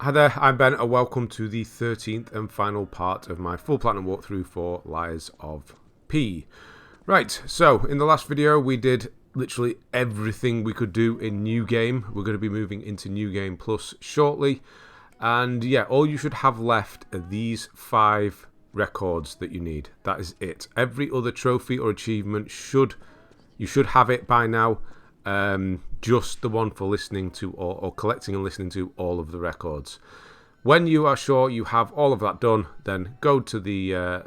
Hi there, I'm Ben and welcome to the 13th and final part of my full platinum walkthrough for Lies of P. Right, so in the last video we did literally everything we could do in New Game. We're going to be moving into New Game Plus shortly. And yeah, all you should have left are these 5 records that you need. That is it. Every other trophy or achievement you should have it by now. Just the one for listening to or collecting and listening to all of the records. When you are sure you have all of that done, then go to the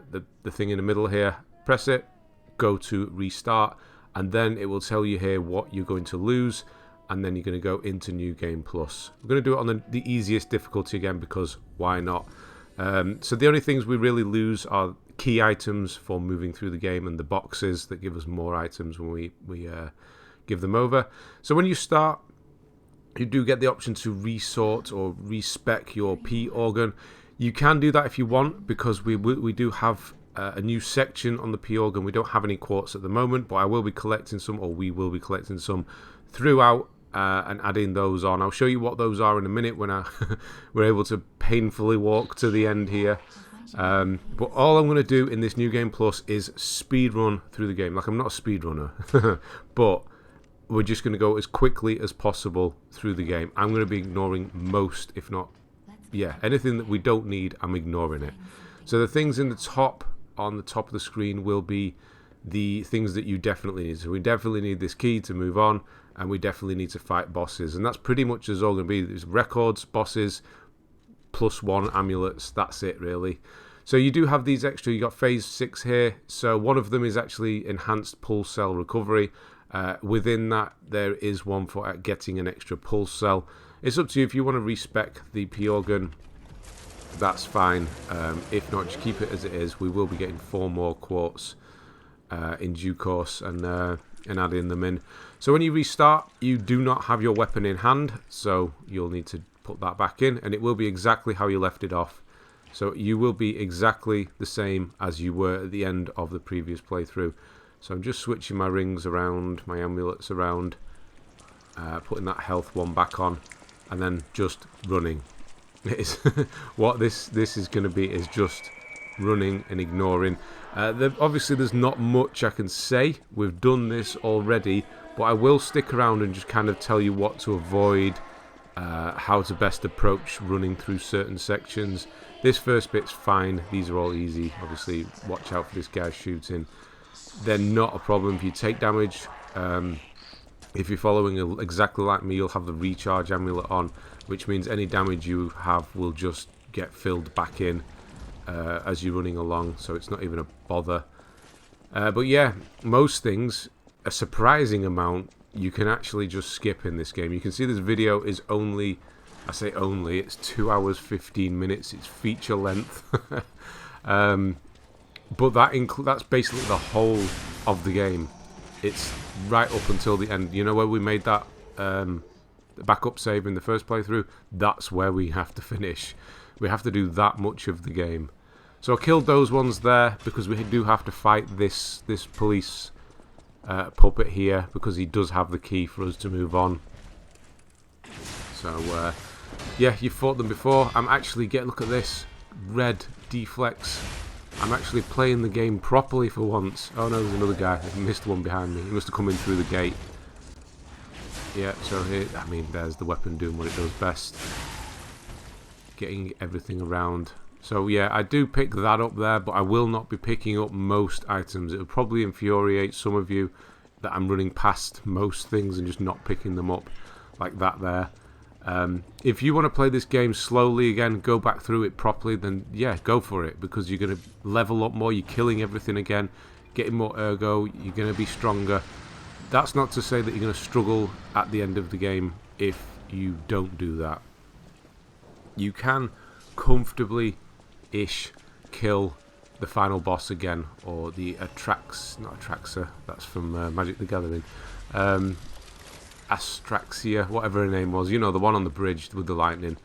thing in the middle here, press it, go to restart, and then it will tell you here what you're going to lose, and then you're going to go into New Game Plus. We're going to do it on the easiest difficulty again because why not? So the only things we really lose are key items for moving through the game and the boxes that give us more items when we give them over. So when you start, you do get the option to resort or respec your P organ. You can do that if you want, because we do have a new section on the P organ. We don't have any quartz at the moment, but I will be collecting some, or we will be collecting some throughout and adding those on. I'll show you what those are in a minute when we're able to painfully walk to the end here. But all I'm going to do in this New Game Plus is speed run through the game. Like, I'm not a speedrunner, but we're just going to go as quickly as possible through the game. I'm going to be ignoring most, if not, anything that we don't need, I'm ignoring it. So the things on the top of the screen will be the things that you definitely need. So we definitely need this key to move on, and we definitely need to fight bosses. And that's pretty much as all going to be. There's records, bosses, +1 amulets. That's it, really. So you do have these extra. You got phase 6 here. So one of them is actually enhanced pulse cell recovery. Within that, there is one for getting an extra pulse cell. It's up to you if you want to respec the P organ. That's fine. If not, just keep it as it is. We will be getting 4 more quartz in due course and adding them in. So when you restart, you do not have your weapon in hand, so you'll need to put that back in, and it will be exactly how you left it off. So you will be exactly the same as you were at the end of the previous playthrough. So I'm just switching my rings around, my amulets around, putting that health one back on, and then just running. It is what this is going to be, is just running and ignoring. Obviously there's not much I can say. We've done this already, but I will stick around and just kind of tell you what to avoid, how to best approach running through certain sections. This first bit's fine. These are all easy. Obviously, watch out for this guy shooting. They're not a problem if you take damage. If you're following exactly like me, you'll have the recharge amulet on, which means any damage you have will just get filled back in as you're running along, so it's not even a bother. But yeah, most things, a surprising amount, you can actually just skip in this game. You can see this video is only, I say only, it's 2 hours 15 minutes. It's feature length. But that's basically the whole of the game. It's right up until the end. You know where we made that backup save in the first playthrough? That's where we have to finish. We have to do that much of the game. So I killed those ones there because we do have to fight this police puppet here, because he does have the key for us to move on. So yeah, you fought them before. I'm actually look at this red deflex. I'm actually playing the game properly for once. Oh no, there's another guy. I missed one behind me. He must have come in through the gate. Yeah, so here, I mean, there's the weapon doing what it does best. Getting everything around. So yeah, I do pick that up there, but I will not be picking up most items. It will probably infuriate some of you that I'm running past most things and just not picking them up like that there. If you want to play this game slowly again, go back through it properly, then yeah, go for it, because you're going to level up more, you're killing everything again, getting more ergo, you're going to be stronger. That's not to say that you're going to struggle at the end of the game if you don't do that. You can comfortably-ish kill the final boss again, or the not Atraxa, that's from Magic the Gathering. Astraxia, whatever her name was, you know, the one on the bridge with the lightning.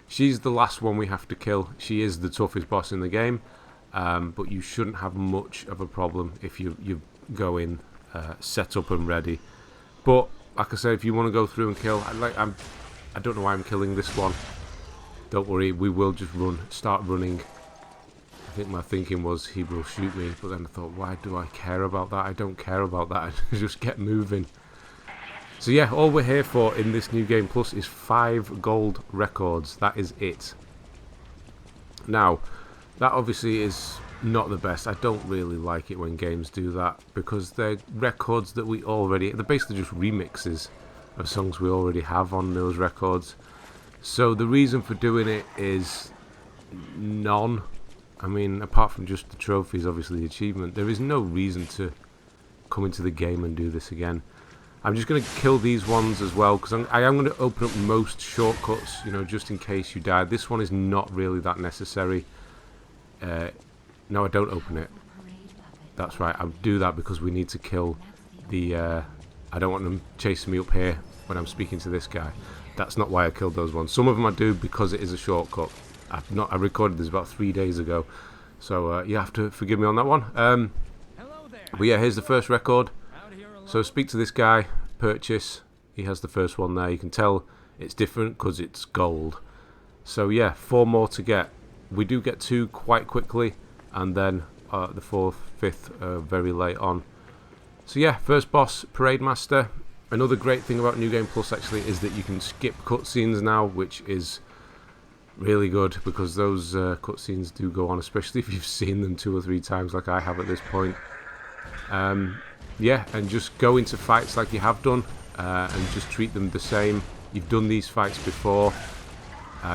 She's the last one we have to kill. She is the toughest boss in the game, but you shouldn't have much of a problem if you go in set up and ready. But like I said, if you want to go through and kill, I don't know why I'm killing this one. don't worry, we will just start running. I think my thinking was he will shoot me, but then I thought, why do I care about that? I don't care about that. I just get moving. So yeah, all we're here for in this New Game Plus is 5 gold records. That is it. Now, that obviously is not the best. I don't really like it when games do that, because they're records that we already... They're basically just remixes of songs we already have on those records. So the reason for doing it is none. I mean, apart from just the trophies, obviously the achievement, there is no reason to come into the game and do this again. I'm just going to kill these ones as well, because I am going to open up most shortcuts, you know, just in case you die. This one is not really that necessary. No, I don't open it. That's right, I'll do that because we need to kill the... I don't want them chasing me up here when I'm speaking to this guy. That's not why I killed those ones. Some of them I do because it is a shortcut. I recorded this about 3 days ago, so you have to forgive me on that one. But yeah, here's the first record. So speak to this guy, purchase. He has the first one there. You can tell it's different because it's gold. So yeah, 4 more to get. We do get 2 quite quickly, and then the 4th, 5th very late on. So yeah, first boss, Parade Master. Another great thing about New Game Plus actually is that you can skip cutscenes now, which is really good, because those cutscenes do go on, especially if you've seen them 2 or 3 times like I have at this point. Yeah, and just go into fights like you have done, and just treat them the same. You've done these fights before.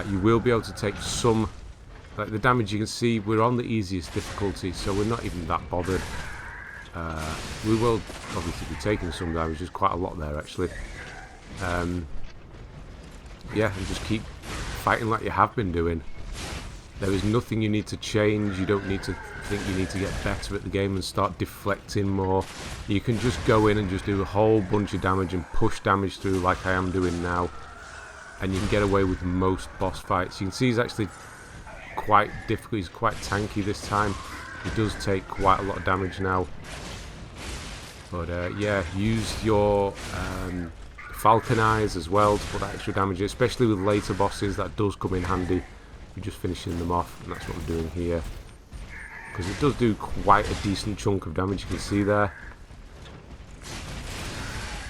You will be able to take some, like the damage you can see, we're on the easiest difficulty, so we're not even that bothered. We will obviously be taking some damage, there's quite a lot there actually. Yeah, and just keep fighting like you have been doing. There is nothing you need to change. You don't need to think you need to get better at the game and start deflecting more. You can just go in and just do a whole bunch of damage and push damage through like I am doing now, and you can get away with most boss fights. You can see he's actually quite difficult. He's quite tanky this time. He does take quite a lot of damage now. But yeah, use your Falcon Eyes as well to put that extra damage, especially with later bosses. That does come in handy. You're just finishing them off, and that's what I'm doing here, because it does do quite a decent chunk of damage. You can see there,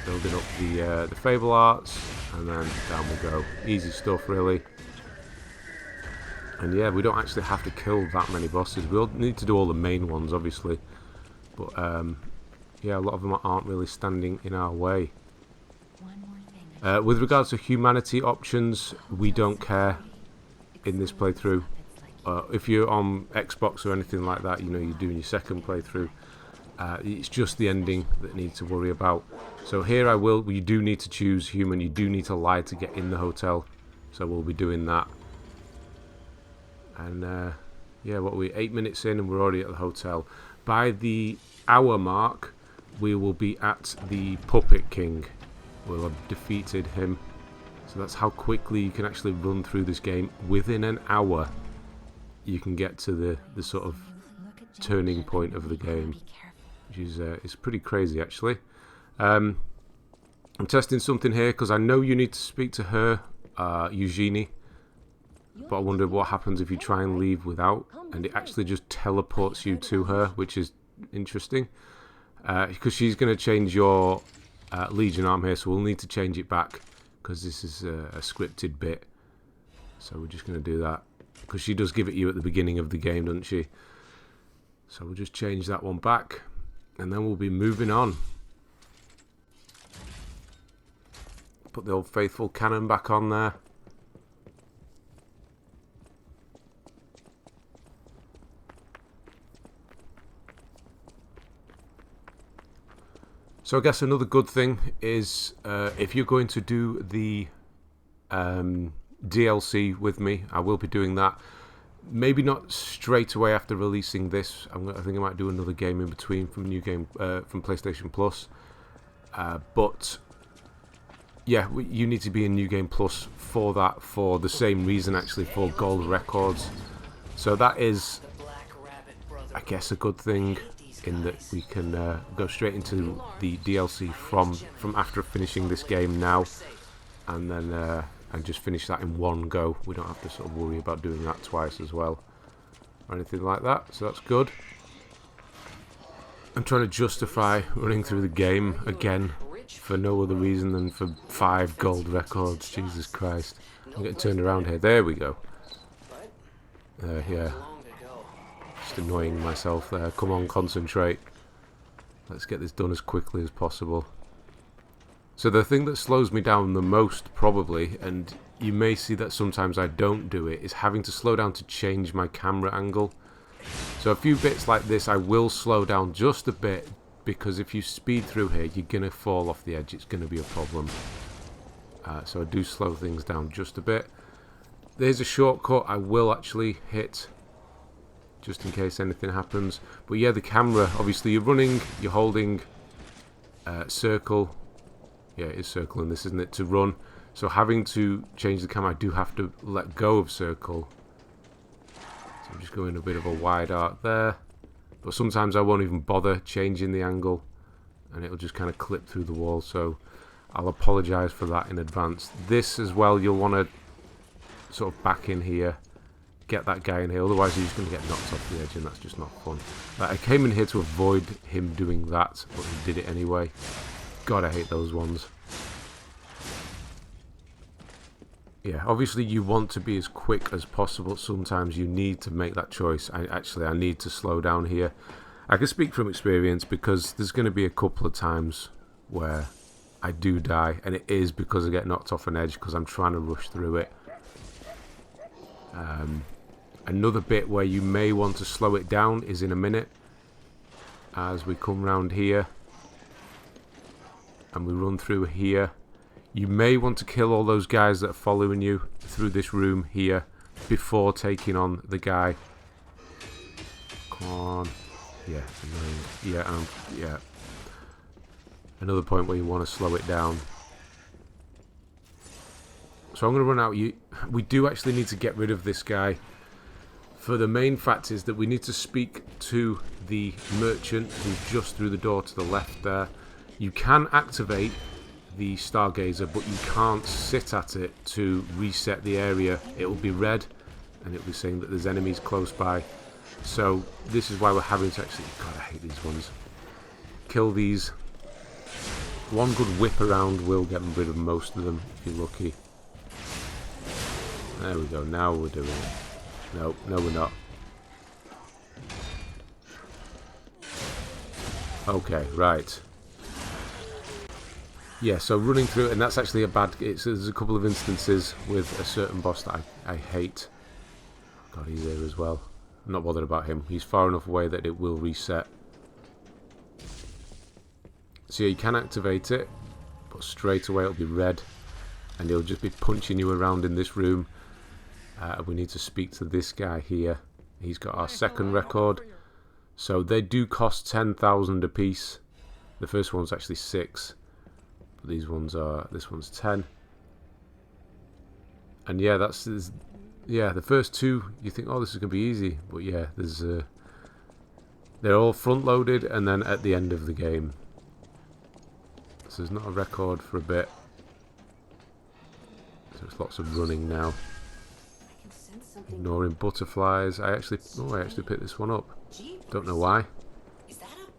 building up the Fable Arts, and then down we go. Easy stuff really. And yeah, we don't actually have to kill that many bosses. We'll need to do all the main ones obviously, but yeah, a lot of them aren't really standing in our way. With regards to humanity options, we don't care in this playthrough. If you're on Xbox or anything like that, you know, you're doing your second playthrough, it's just the ending that you need to worry about. So here you do need to choose human. You do need to lie to get in the hotel, so we'll be doing that. And yeah, what are we, 8 minutes in and we're already at the hotel. By the hour mark we will be at the Puppet King. We'll have defeated him. So that's how quickly you can actually run through this game. Within an hour you can get to the sort of turning point of the game, which is it's pretty crazy actually. I'm testing something here because I know you need to speak to her, Eugenie, but I wonder what happens if you try and leave without, and it actually just teleports you to her, which is interesting, because she's going to change your Legion arm here, so we'll need to change it back because this is a scripted bit. So we're just going to do that, because she does give it you at the beginning of the game, doesn't she? So we'll just change that one back, and then we'll be moving on. Put the old faithful cannon back on there. So I guess another good thing is if you're going to do the DLC with me, I will be doing that. Maybe not straight away after releasing this. I think I might do another game in between from from PlayStation Plus. But yeah, you need to be in New Game Plus for that, for the same reason actually, for gold records. So that is, I guess, a good thing, in that we can go straight into the DLC from after finishing this game now, and then and just finish that in one go. We don't have to sort of worry about doing that twice as well, or anything like that, so that's good. I'm trying to justify running through the game again for no other reason than for 5 gold records. Jesus Christ. I'm getting turned around here. There we go. Yeah. Just annoying myself there. Come on, concentrate. Let's get this done as quickly as possible. So the thing that slows me down the most, probably, and you may see that sometimes I don't do it, is having to slow down to change my camera angle. So a few bits like this I will slow down just a bit, because if you speed through here you're going to fall off the edge. It's going to be a problem. So I do slow things down just a bit. There's a shortcut I will actually hit, just in case anything happens. But yeah, the camera, obviously you're running, you're holding circle. Yeah, it is circle in this, isn't it, to run. So having to change the camera, I do have to let go of circle. So I'm just going a bit of a wide arc there. But sometimes I won't even bother changing the angle, and it'll just kind of clip through the wall. So I'll apologise for that in advance. This as well, you'll want to sort of back in here, get that guy in here, otherwise he's going to get knocked off the edge, and that's just not fun. I came in here to avoid him doing that, but he did it anyway. God, I hate those ones. Yeah, obviously you want to be as quick as possible. Sometimes you need to make that choice. I need to slow down here. I can speak from experience, because there's going to be a couple of times where I do die, and it is because I get knocked off an edge because I'm trying to rush through it. Another bit where you may want to slow it down is in a minute, as we come round here and we run through here. You may want to kill all those guys that are following you through this room here before taking on the guy. Come on. Yeah, annoying. Yeah. Another point where you want to slow it down. So I'm going to run out. We do actually need to get rid of this guy. For the main fact is that we need to speak to the merchant who's just through the door to the left there. You can activate the Stargazer, but you can't sit at it to reset the area. It will be red, and it will be saying that there's enemies close by. So this is why we're having to actually... God, I hate these ones. Kill these. One good whip around will get rid of most of them, if you're lucky. There we go, now we're doing it. No, we're not. Okay, right. Yeah, so running through it, and that's actually a bad... There's a couple of instances with a certain boss that I hate. God, he's there as well. I'm not bothered about him. He's far enough away that it will reset. So yeah, you can activate it, but straight away it'll be red, and he'll just be punching you around in this room. We need to speak to this guy here. He's got our second record. So they do cost 10,000 a piece. The first one's actually 6. But these ones are... This one's 10. And yeah, yeah, the first 2, you think, oh, this is going to be easy. But yeah, they're all front-loaded, and then at the end of the game. So there's not a record for a bit. So it's lots of running now. Ignoring butterflies. I actually picked this one up. Don't know why. Is that a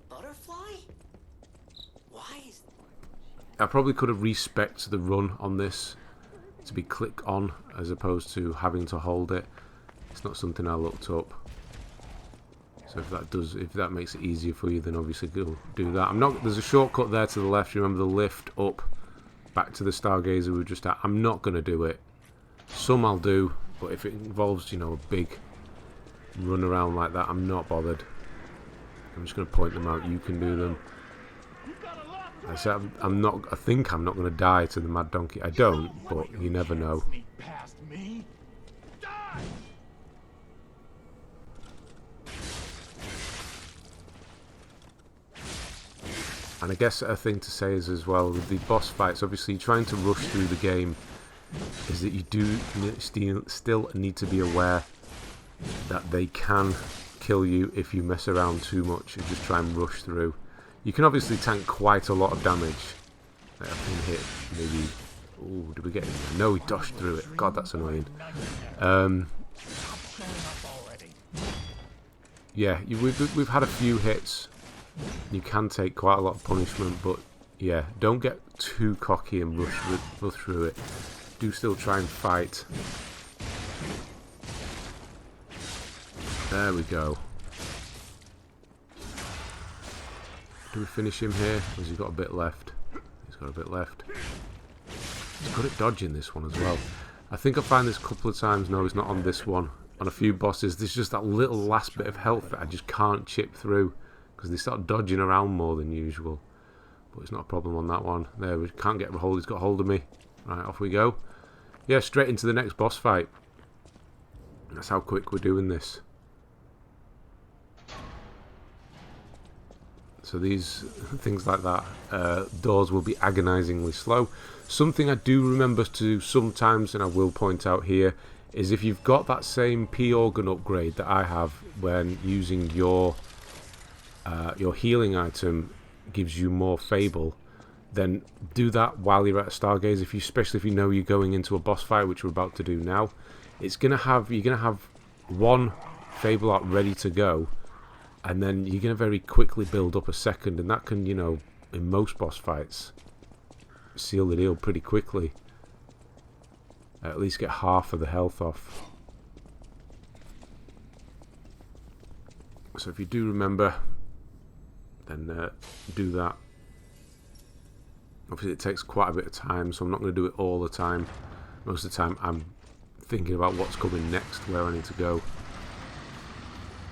butterfly? Why is... I probably could have respec'd the run on this to be click on as opposed to having to hold it. It's not something I looked up. So if that makes it easier for you, then obviously go do that. There's a shortcut there to the left. You remember the lift up back to the Stargazer we were just at. I'm not going to do it. Some I'll do, but if it involves, a big run around like that, I'm not bothered. I'm just going to point them out. You can do them. I said I think I'm not going to die to the Mad Donkey. I don't, but you never know. And I guess a thing to say is as well, with the boss fights, obviously trying to rush through the game, is that you do still need to be aware that they can kill you if you mess around too much and just try and rush through. You can obviously tank quite a lot of damage. I've been hit maybe Ooh, did we get in there? No, we dodged through it. God, that's annoying. Yeah, we've had a few hits. You can take quite a lot of punishment, but yeah, don't get too cocky and rush through it. Do still try and fight. There we go. Do we finish him here? Or has he got a bit left? He's got a bit left. He's good at dodging this one as well. I think I find this a couple of times. No, he's not on this one. On a few bosses, there's just that little last bit of health that I just can't chip through because they start dodging around more than usual. But it's not a problem on that one. There, we can't get a hold. He's got hold of me. Right, off we go. Yeah, straight into the next boss fight. That's how quick we're doing this. So these things like that, doors will be agonizingly slow. Something I do remember to do sometimes, and I will point out here, is if you've got that same P-Organ upgrade that I have when using your healing item gives you more Fable, then do that while you're at a Stargaze, especially if you know you're going into a boss fight, which we're about to do now. You're gonna have one Fable art ready to go, and then you're going to very quickly build up a second, and that can, you know, in most boss fights, seal the deal pretty quickly. At least get half of the health off. So if you do remember, then do that. Obviously it takes quite a bit of time, so I'm not going to do it all the time. Most of the time I'm thinking about what's coming next, where I need to go.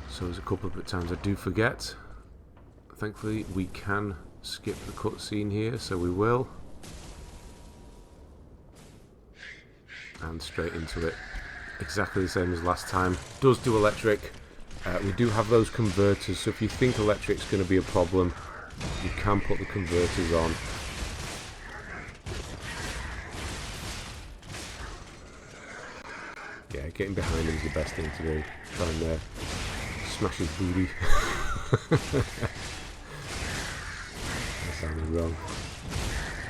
So there's a couple of times I do forget. Thankfully we can skip the cutscene here, so we will. And straight into it. Exactly the same as last time. Does do electric. We do have those converters, so if you think electric's going to be a problem, you can put the converters on. Yeah, getting behind him is the best thing to do. Try and smash his booty. That sounded wrong.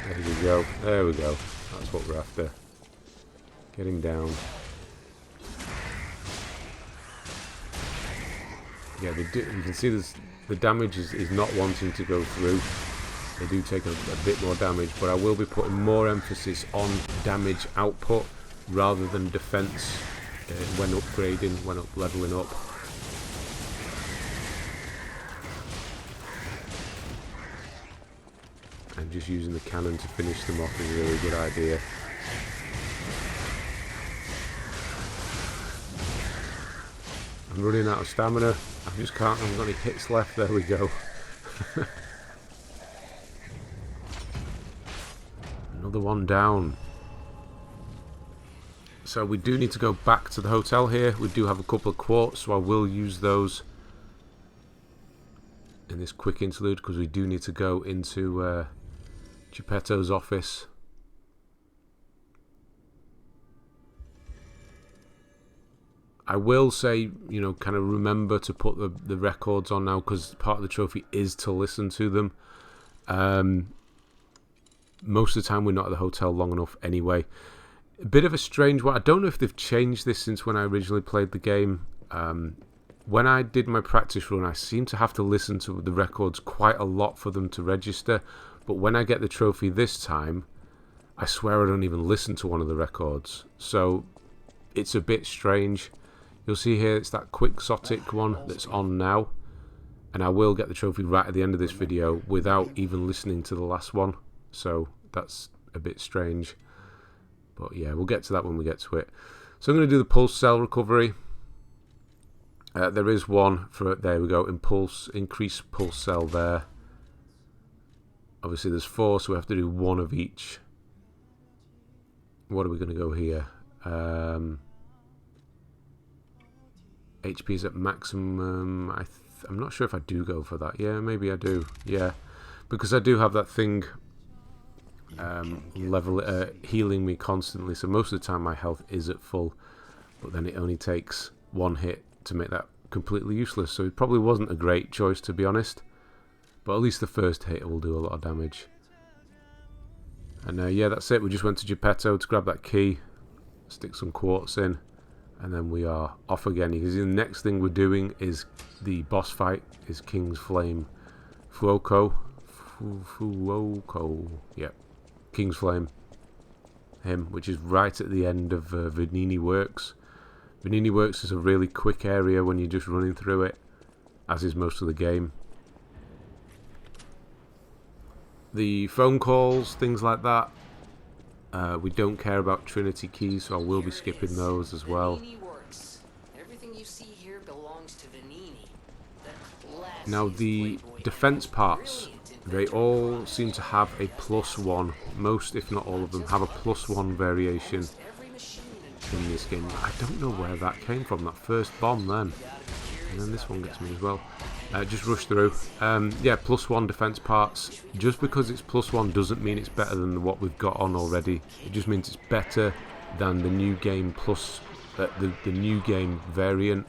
There we go. There we go. That's what we're after. Get him down. Yeah, you can see the damage is not wanting to go through. They do take a bit more damage, but I will be putting more emphasis on damage output rather than defense when upgrading, when leveling up. And just using the cannon to finish them off is a really good idea. I'm running out of stamina. I just can't. I haven't got any hits left. There we go. Another one down. So we do need to go back to the hotel here. We do have a couple of quartz, so I will use those in this quick interlude because we do need to go into Geppetto's office. I will say, you know, kind of remember to put the records on now because part of the trophy is to listen to them. Most of the time we're not at the hotel long enough anyway. A bit of a strange one. I don't know if they've changed this since when I originally played the game. When I did my practice run, I seem to have to listen to the records quite a lot for them to register. But when I get the trophy this time, I swear I don't even listen to one of the records. So it's a bit strange. You'll see here it's that Quixotic one that's on now. And I will get the trophy right at the end of this video without even listening to the last one. So that's a bit strange. But yeah, we'll get to that when we get to it. So I'm going to do the pulse cell recovery. There is one for, there we go, increase pulse cell there. Obviously there's 4, so we have to do 1 of each. What are we going to go here? HP is at maximum. I'm not sure if I do go for that. Yeah, maybe I do. Yeah, because I do have that thing healing me constantly. So most of the time my health is at full, but then it only takes 1 hit to make that completely useless. So it probably wasn't a great choice, to be honest. But at least the first hit will do a lot of damage. And yeah, that's it. We just went to Geppetto to grab that key, stick some quartz in, and then we are off again. Because the next thing we're doing is the boss fight, is King's Flame Fuoco. Fuoco. Yep. King's Flame. Him, which is right at the end of Venigni Works. Venigni Works is a really quick area when you're just running through it, as is most of the game. The phone calls, things like that, we don't care about Trinity keys, so I will be skipping those as well. Venigni works. Everything you see here belongs to Venigni. The Now the defense parts, they all seem to have a +1. Most, if not all of them, have a +1 variation in this game. I don't know where that came from, that first bomb then. And then this one gets me as well. Just rush through. Yeah, +1 defense parts. Just because it's +1 doesn't mean it's better than what we've got on already. It just means it's better than the new game plus the new game variant.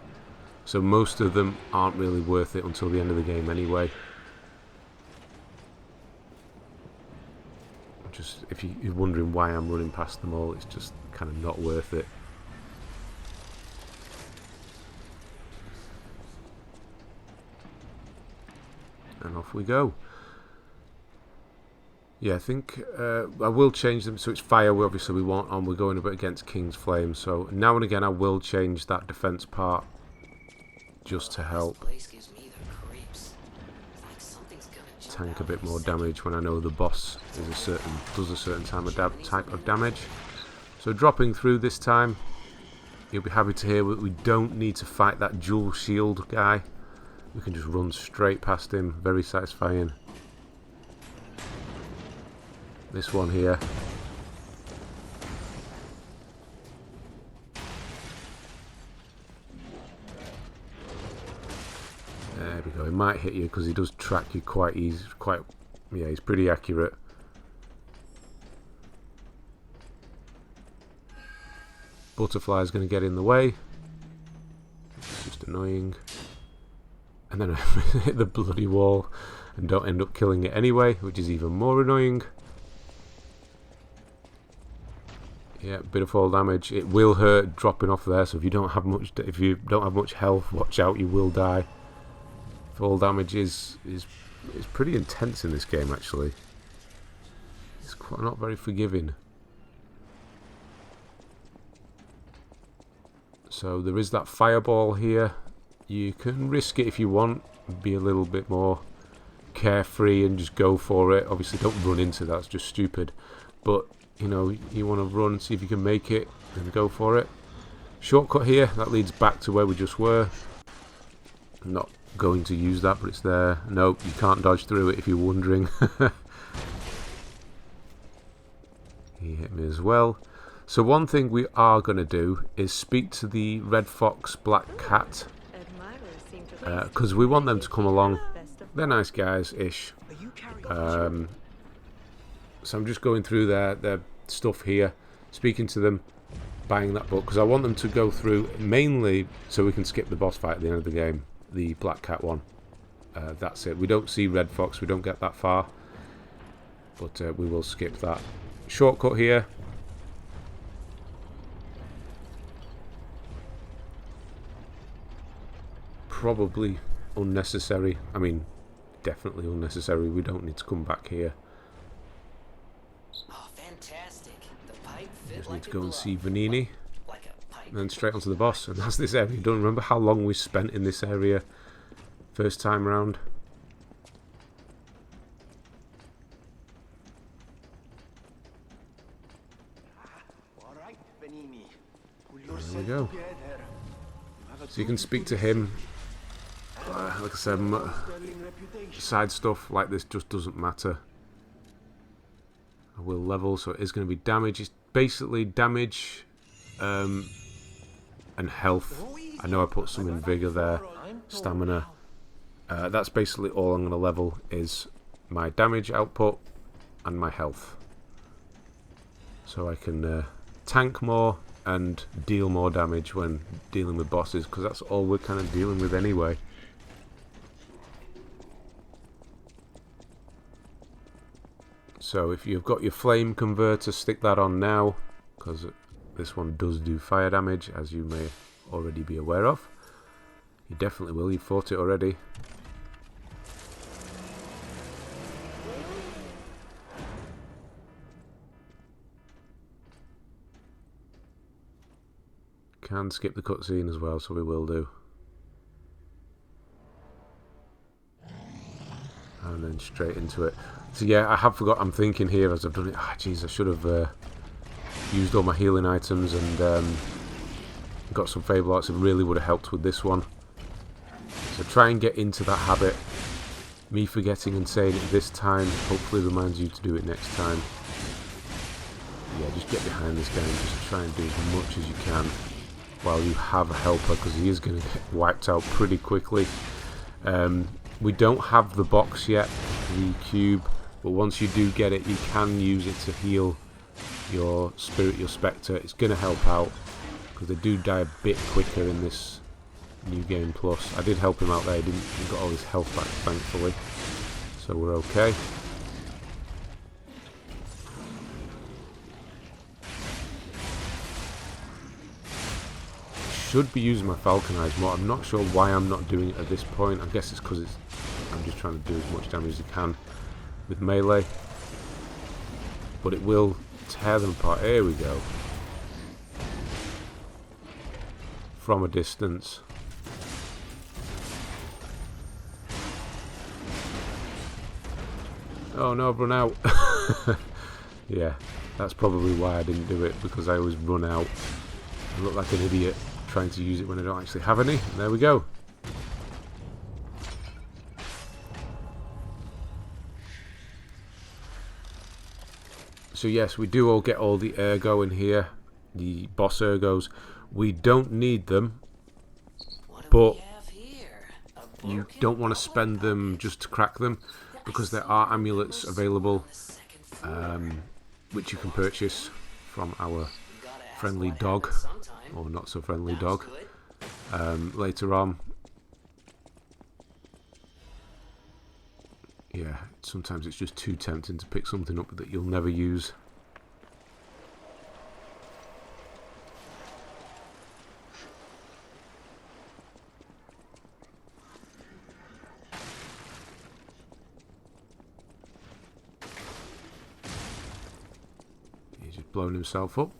So most of them aren't really worth it until the end of the game anyway. Just if you're wondering why I'm running past them all, it's just kind of not worth it. And off we go. Yeah, I think I will change them so it's fire. Obviously we want on. We're going a bit against King's Flame, so now and again I will change that defense part just to help tank a bit more damage when I know the boss is does a certain type of damage. So dropping through this time, you'll be happy to hear that we don't need to fight that dual shield guy. We can just run straight past him. Very satisfying. This one here. There we go. He might hit you because he does track you quite easy. Yeah, he's pretty accurate. Butterfly's going to get in the way. It's just annoying. And then I hit the bloody wall and don't end up killing it anyway, which is even more annoying. Yeah, bit of fall damage. It will hurt dropping off there, so if you don't have much health, watch out, you will die. Fall damage is pretty intense in this game actually. It's quite not very forgiving. So there is that fireball here. You can risk it if you want, be a little bit more carefree and just go for it. Obviously don't run into that, it's just stupid. But, you know, you want to run, see if you can make it, and go for it. Shortcut here, that leads back to where we just were. I'm not going to use that, but it's there. Nope, you can't dodge through it if you're wondering. He hit me as well. So one thing we are going to do is speak to the Red Fox Black Cat. Because we want them to come along. They're nice guys-ish. So I'm just going through their stuff here, speaking to them, buying that book, because I want them to go through, mainly so we can skip the boss fight at the end of the game, the Black Cat one. That's it. We don't see Red Fox, we don't get that far, but we will skip that. Shortcut here. Probably unnecessary. I mean, definitely unnecessary. We don't need to come back here. Oh, fantastic. The pipe fit Just like need to a go and glove. see Venigni, Like a pipe. and then straight onto the boss. And that's this area. Don't remember how long we spent in this area first time round. There we go. So you can speak to him. Like I said, side stuff like this just doesn't matter. I will level, so it is going to be damage. It's basically damage and health. I know I put some in vigor there, stamina. That's basically all I'm going to level, is my damage output and my health. So I can tank more and deal more damage when dealing with bosses, because that's all we're kind of dealing with anyway. So if you've got your flame converter, stick that on now, because this one does do fire damage, as you may already be aware of. You definitely will, you fought it already. Can skip the cutscene as well, so we will do. And then straight into it. So yeah, I have forgot, I'm thinking here as I've done it, jeez, I should have used all my healing items and got some Fable Arts. It really would have helped with this one. So try and get into that habit. Me forgetting and saying it this time hopefully reminds you to do it next time. Yeah, just get behind this guy and just try and do as much as you can while you have a helper, because he is going to get wiped out pretty quickly. We don't have the box yet, the cube, but once you do get it, you can use it to heal your spirit, your spectre. It's going to help out, because they do die a bit quicker in this new game plus. I did help him out there, he got all his health back thankfully, so we're okay. Should be using my Falcon Eyes more. I'm not sure why I'm not doing it at this point. I guess it's because I'm just trying to do as much damage as I can with melee, but it will tear them apart. Here we go. From a distance. Oh no, I've run out. Yeah, that's probably why I didn't do it, because I always run out. I look like an idiot trying to use it when I don't actually have any. And there we go. So yes, we do all get all the ergo in here, the boss ergos. We don't need them, but you don't want to spend them just to crack them, because there are amulets available, which you can purchase from our friendly dog, or not so friendly dog, later on. Yeah, sometimes it's just too tempting to pick something up that you'll never use. He's just blown himself up.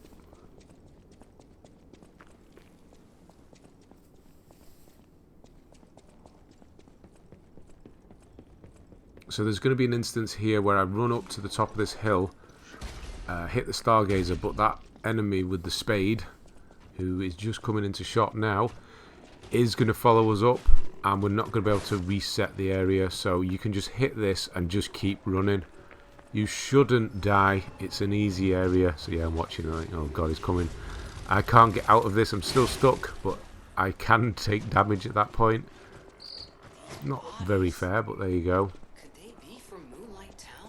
So there's going to be an instance here where I run up to the top of this hill, hit the Stargazer, but that enemy with the spade, who is just coming into shot now, is going to follow us up, and we're not going to be able to reset the area. So you can just hit this and just keep running. You shouldn't die. It's an easy area. So yeah, I'm watching, like, oh god, he's coming. I can't get out of this. I'm still stuck, but I can take damage at that point. Not very fair, but there you go.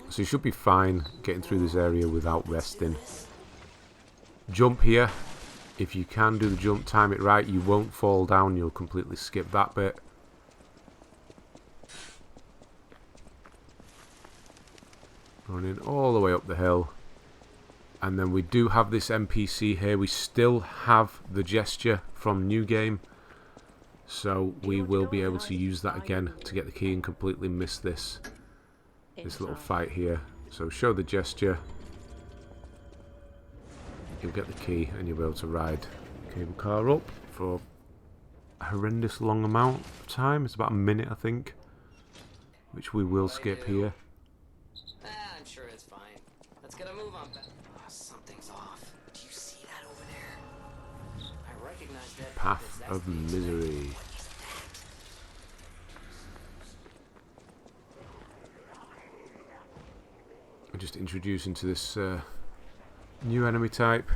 So you should be fine getting through this area without resting. Jump here. If you can do the jump, time it right, you won't fall down. You'll completely skip that bit. Running all the way up the hill. And then we do have this NPC here. We still have the gesture from New Game. So we will be able to use that again to get the key and completely miss this little fight here. So show the gesture, you'll get the key and you'll be able to ride the cable car up for a horrendous long amount of time. It's about a minute, I think, which we will skip here. I'm sure it's fine. Let's get a move on. Oh, something's off. Do you see that over there? I recognize that. Path of Misery. We're just introducing to this new enemy type.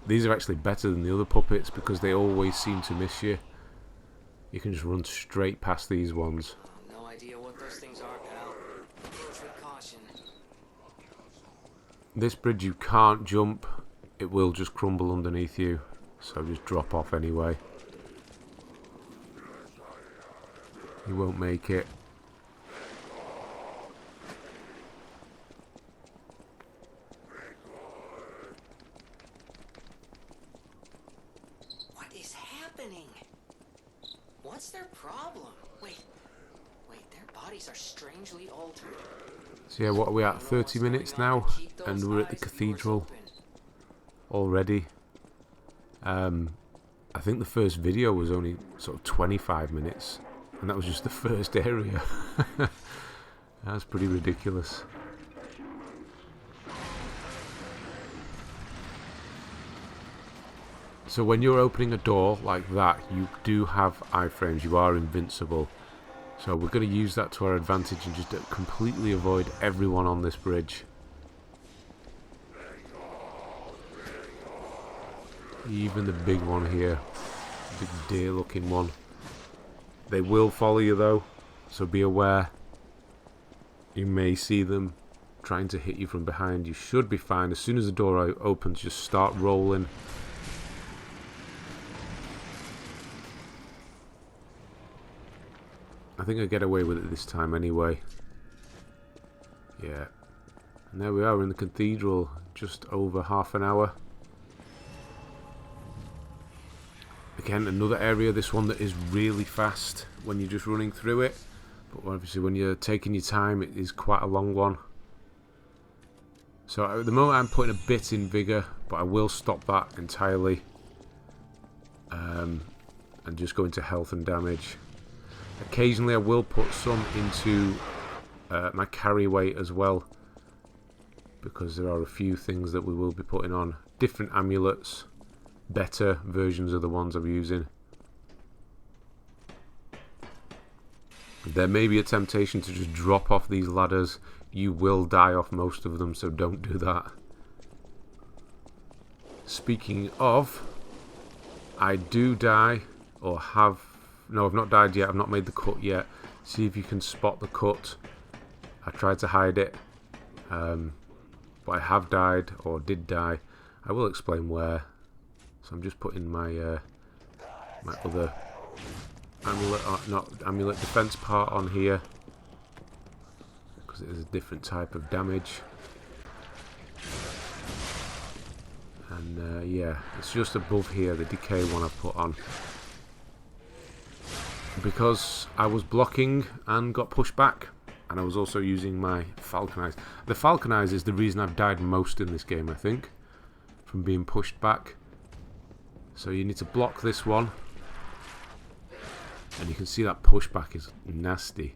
These are actually better than the other puppets because they always seem to miss you. You can just run straight past these ones. No idea what those things are, pal. Tread caution. This bridge you can't jump. It will just crumble underneath you. So just drop off anyway. You won't make it. What's their problem? Wait, their bodies are strangely altered. So yeah, what are we at? 30 minutes now, and we're at the cathedral already. I think the first video was only sort of 25 minutes, and that was just the first area. That's pretty ridiculous. So when you're opening a door like that, you do have iframes, you are invincible. So we're going to use that to our advantage and just completely avoid everyone on this bridge. Even the big one here, big deer looking one. They will follow you though, so be aware. You may see them trying to hit you from behind. You should be fine. As soon as the door opens, just start rolling. I think I get away with it this time anyway. Yeah. And there we are in the cathedral, just over half an hour. Again, another area, this one that is really fast when you're just running through it. But obviously when you're taking your time, it is quite a long one. So at the moment I'm putting a bit in vigour, but I will stop that entirely. And just go into health and damage. Occasionally I will put some into my carry weight as well, because there are a few things that we will be putting on. Different amulets, better versions of the ones I'm using. There may be a temptation to just drop off these ladders. You will die off most of them, so don't do that. Speaking of, I do die, or have... No, I've not died yet. I've not made the cut yet. See if you can spot the cut. I tried to hide it. But I have died, or did die. I will explain where. So I'm just putting my my other amulet, not amulet defense part on here, because it is a different type of damage. And yeah, it's just above here, the decay one I've put on. Because I was blocking and got pushed back, and I was also using my Falcon Eyes. The Falcon Eyes is the reason I've died most in this game, I think, from being pushed back. So you need to block this one, and you can see that pushback is nasty.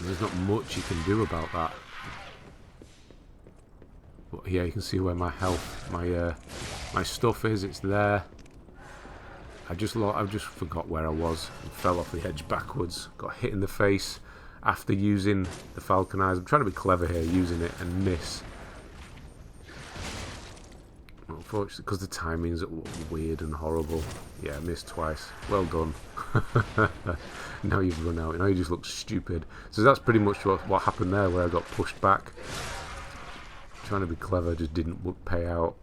And there's not much you can do about that. But yeah, you can see where my health, my stuff is. It's there. I just forgot where I was and fell off the edge backwards. Got hit in the face after using the Falcon Eyes. I'm trying to be clever here, using it and miss. Unfortunately, because the timing's weird and horrible. Yeah, I missed twice. Well done. Now you've run out. Now you just look stupid. So that's pretty much what happened there, where I got pushed back. Trying to be clever just didn't pay off.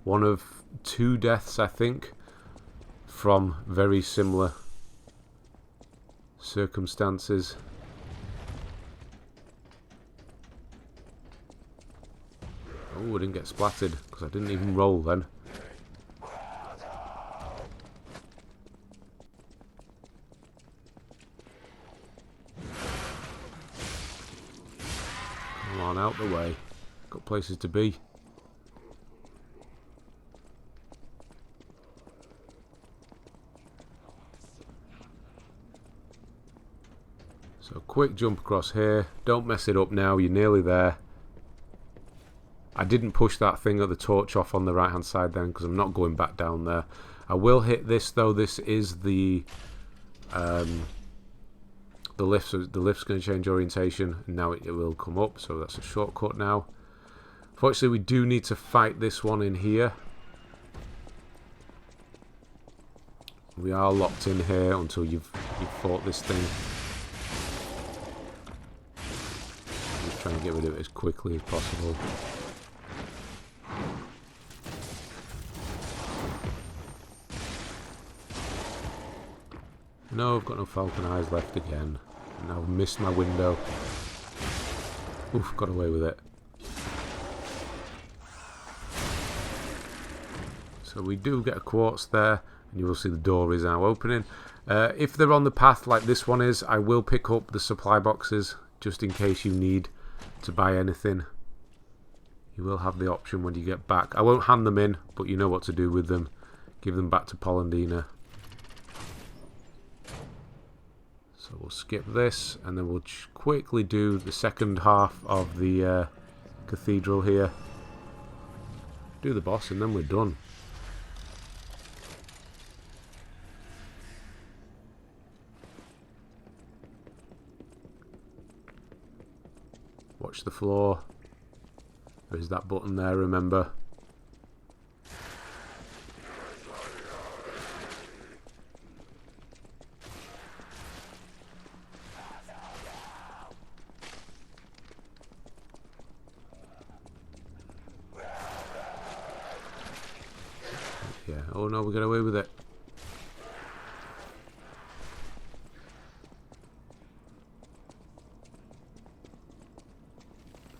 One of 2 deaths, I think, from very similar circumstances. Oh, I didn't get splattered because I didn't even roll then. Come on, out the way. Got places to be. So quick jump across here. Don't mess it up now. You're nearly there. I didn't push that thing at the torch off on the right hand side then, because I'm not going back down there. I will hit this though. This is the lift. So the lift's going to change orientation, and now it will come up. So that's a shortcut now. Fortunately, we do need to fight this one in here. We are locked in here until you've fought this thing. Just trying to get rid of it as quickly as possible. No, I've got no Falcon Eyes left again. And I've missed my window. Oof, got away with it. So we do get a quartz there, and you will see the door is now opening. If they're on the path like this one is, I will pick up the supply boxes just in case you need to buy anything. You will have the option when you get back. I won't hand them in, but you know what to do with them. Give them back to Polendina. So we'll skip this, and then we'll quickly do the second half of the cathedral here. Do the boss, and then we're done. Watch the floor. There's that button there, remember. Yeah, oh no, we got away with it.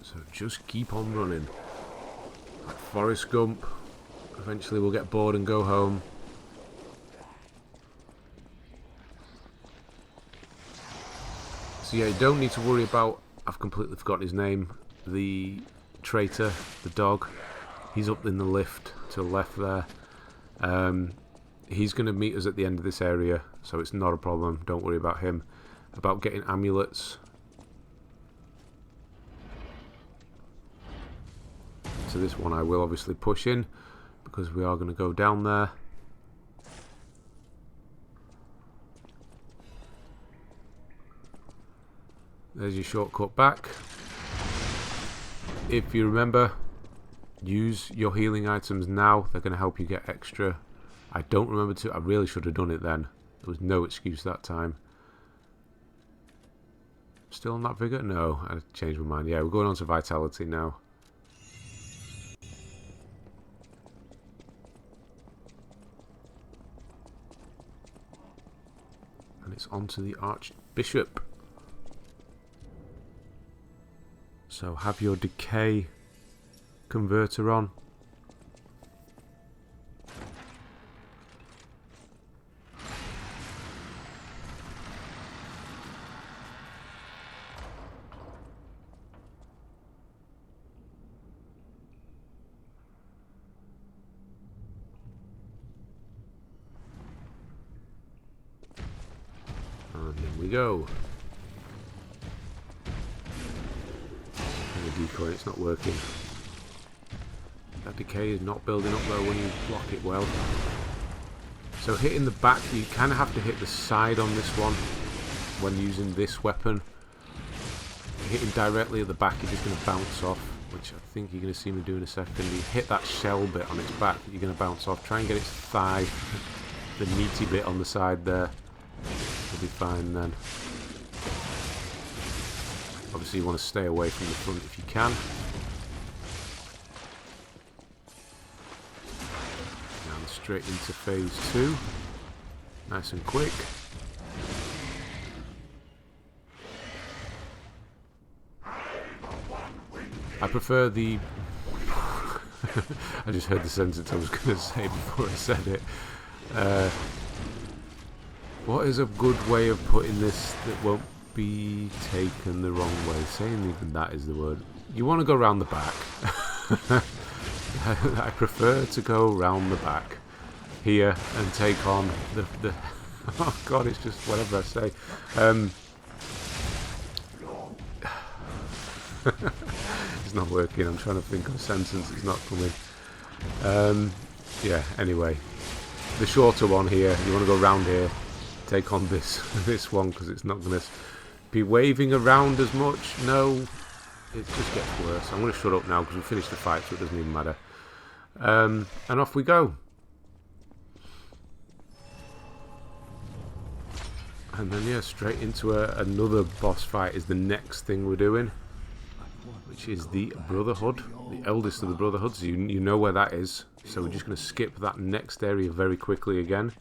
So just keep on running. Like Forrest Gump. Eventually we'll get bored and go home. So yeah, you don't need to worry about, I've completely forgotten his name, the traitor, the dog. He's up in the lift to the left there. He's going to meet us at the end of this area, so it's not a problem. Don't worry about him. About getting amulets. So this one I will obviously push in, because we are going to go down there. There's your shortcut back. If you remember, use your healing items now. They're going to help you get extra. I don't remember to. I really should have done it then. There was no excuse that time. Still on that vigor? No, I changed my mind. Yeah, we're going on to vitality now. And it's on to the Archbishop. So have your decay converter on. And here we go. And the decoy, it's not working. That decay is not building up though when you block it well. So hitting the back, you kind of have to hit the side on this one when using this weapon. Hitting directly at the back, you're just going to bounce off, which I think you're going to see me do in a second. You hit that shell bit on its back, you're going to bounce off. Try and get its thigh, the meaty bit on the side there. You'll be fine then. Obviously you want to stay away from the front if you can. Now straight into phase 2. Nice and quick. I prefer the... I just heard the sentence I was going to say before I said it. What is a good way of putting this that won't be taken the wrong way? Saying even that is the word. You want to go round the back. I prefer to go round the back here and take on the oh god, it's just whatever I say. It's not working. I'm trying to think of a sentence. It's not coming. Yeah, anyway. The shorter one here. You want to go round here. Take on this one because it's not going to be waving around as much. No, it just gets worse. I'm going to shut up now because we finished the fight, so it doesn't even matter. And off we go. And then yeah, straight into another boss fight is the next thing we're doing, which is the Brotherhood, the eldest of the Brotherhood. So you know where that is. So we're just going to skip that next area very quickly again.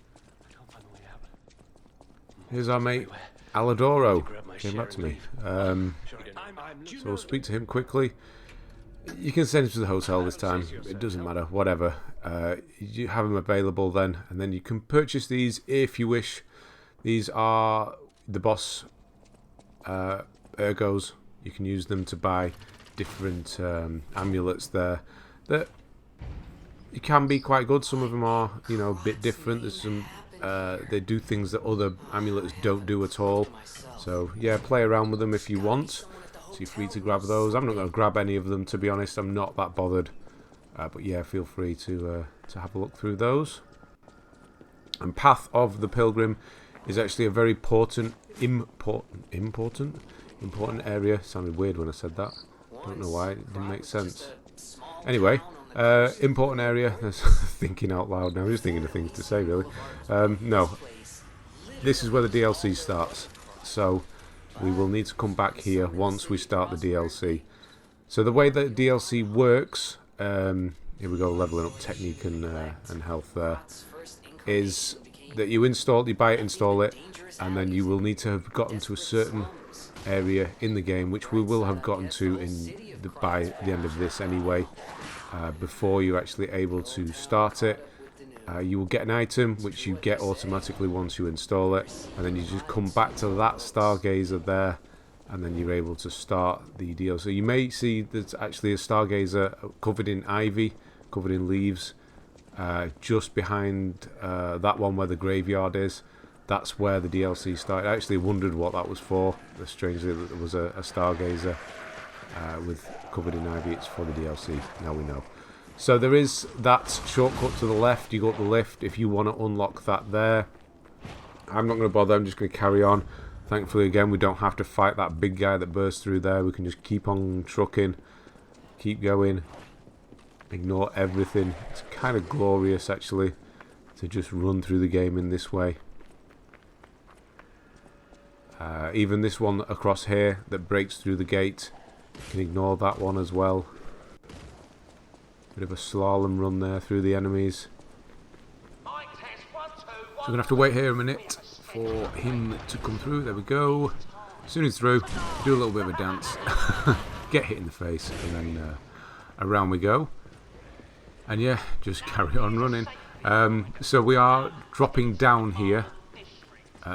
Here's our mate Aladoro. Came back to me. So we'll speak to him quickly. You can send him to the hotel this time. It doesn't matter. Whatever. You have them available then, and then you can purchase these if you wish. These are the boss ergos. You can use them to buy different amulets there. That it can be quite good. Some of them are, you know, a bit different. There's some they do things that other amulets don't do at all. So yeah, play around with them if you want. So you're free to grab those. I'm not going to grab any of them, to be honest. I'm not that bothered. But yeah, feel free to have a look through those. And Path of the Pilgrim is actually a very important area. Sounded weird when I said that. Don't know why. It didn't make sense. Anyway, important area. Thinking out loud now. Just thinking of things to say, really. No. This is where the DLC starts. So we will need to come back here once we start the DLC. So the way that DLC works, here we go, leveling up technique and health there, is that you buy it, install it, and then you will need to have gotten to a certain area in the game, which we will have gotten to by the end of this anyway, before you're actually able to start it. You will get an item which you get automatically once you install it, and then you just come back to that stargazer there, and then you're able to start the DLC. You may see there's actually a stargazer covered in ivy, covered in leaves, just behind that one where the graveyard is. That's where the DLC started. I actually wondered what that was for. Strangely, that there was a stargazer with covered in ivy. It's for the DLC. Now we know. So there is that shortcut to the left. You go up the lift if you want to unlock that there. I'm not going to bother. I'm just going to carry on. Thankfully, again, we don't have to fight that big guy that burst through there. We can just keep on trucking, keep going, ignore everything. It's kind of glorious, actually, to just run through the game in this way. Even this one across here that breaks through the gate, you can ignore that one as well. Bit of a slalom run there through the enemies. So we're going to have to wait here a minute for him to come through. There we go. As soon as he's through, do a little bit of a dance. Get hit in the face, and then around we go. And yeah, just carry on running. So we are dropping down here.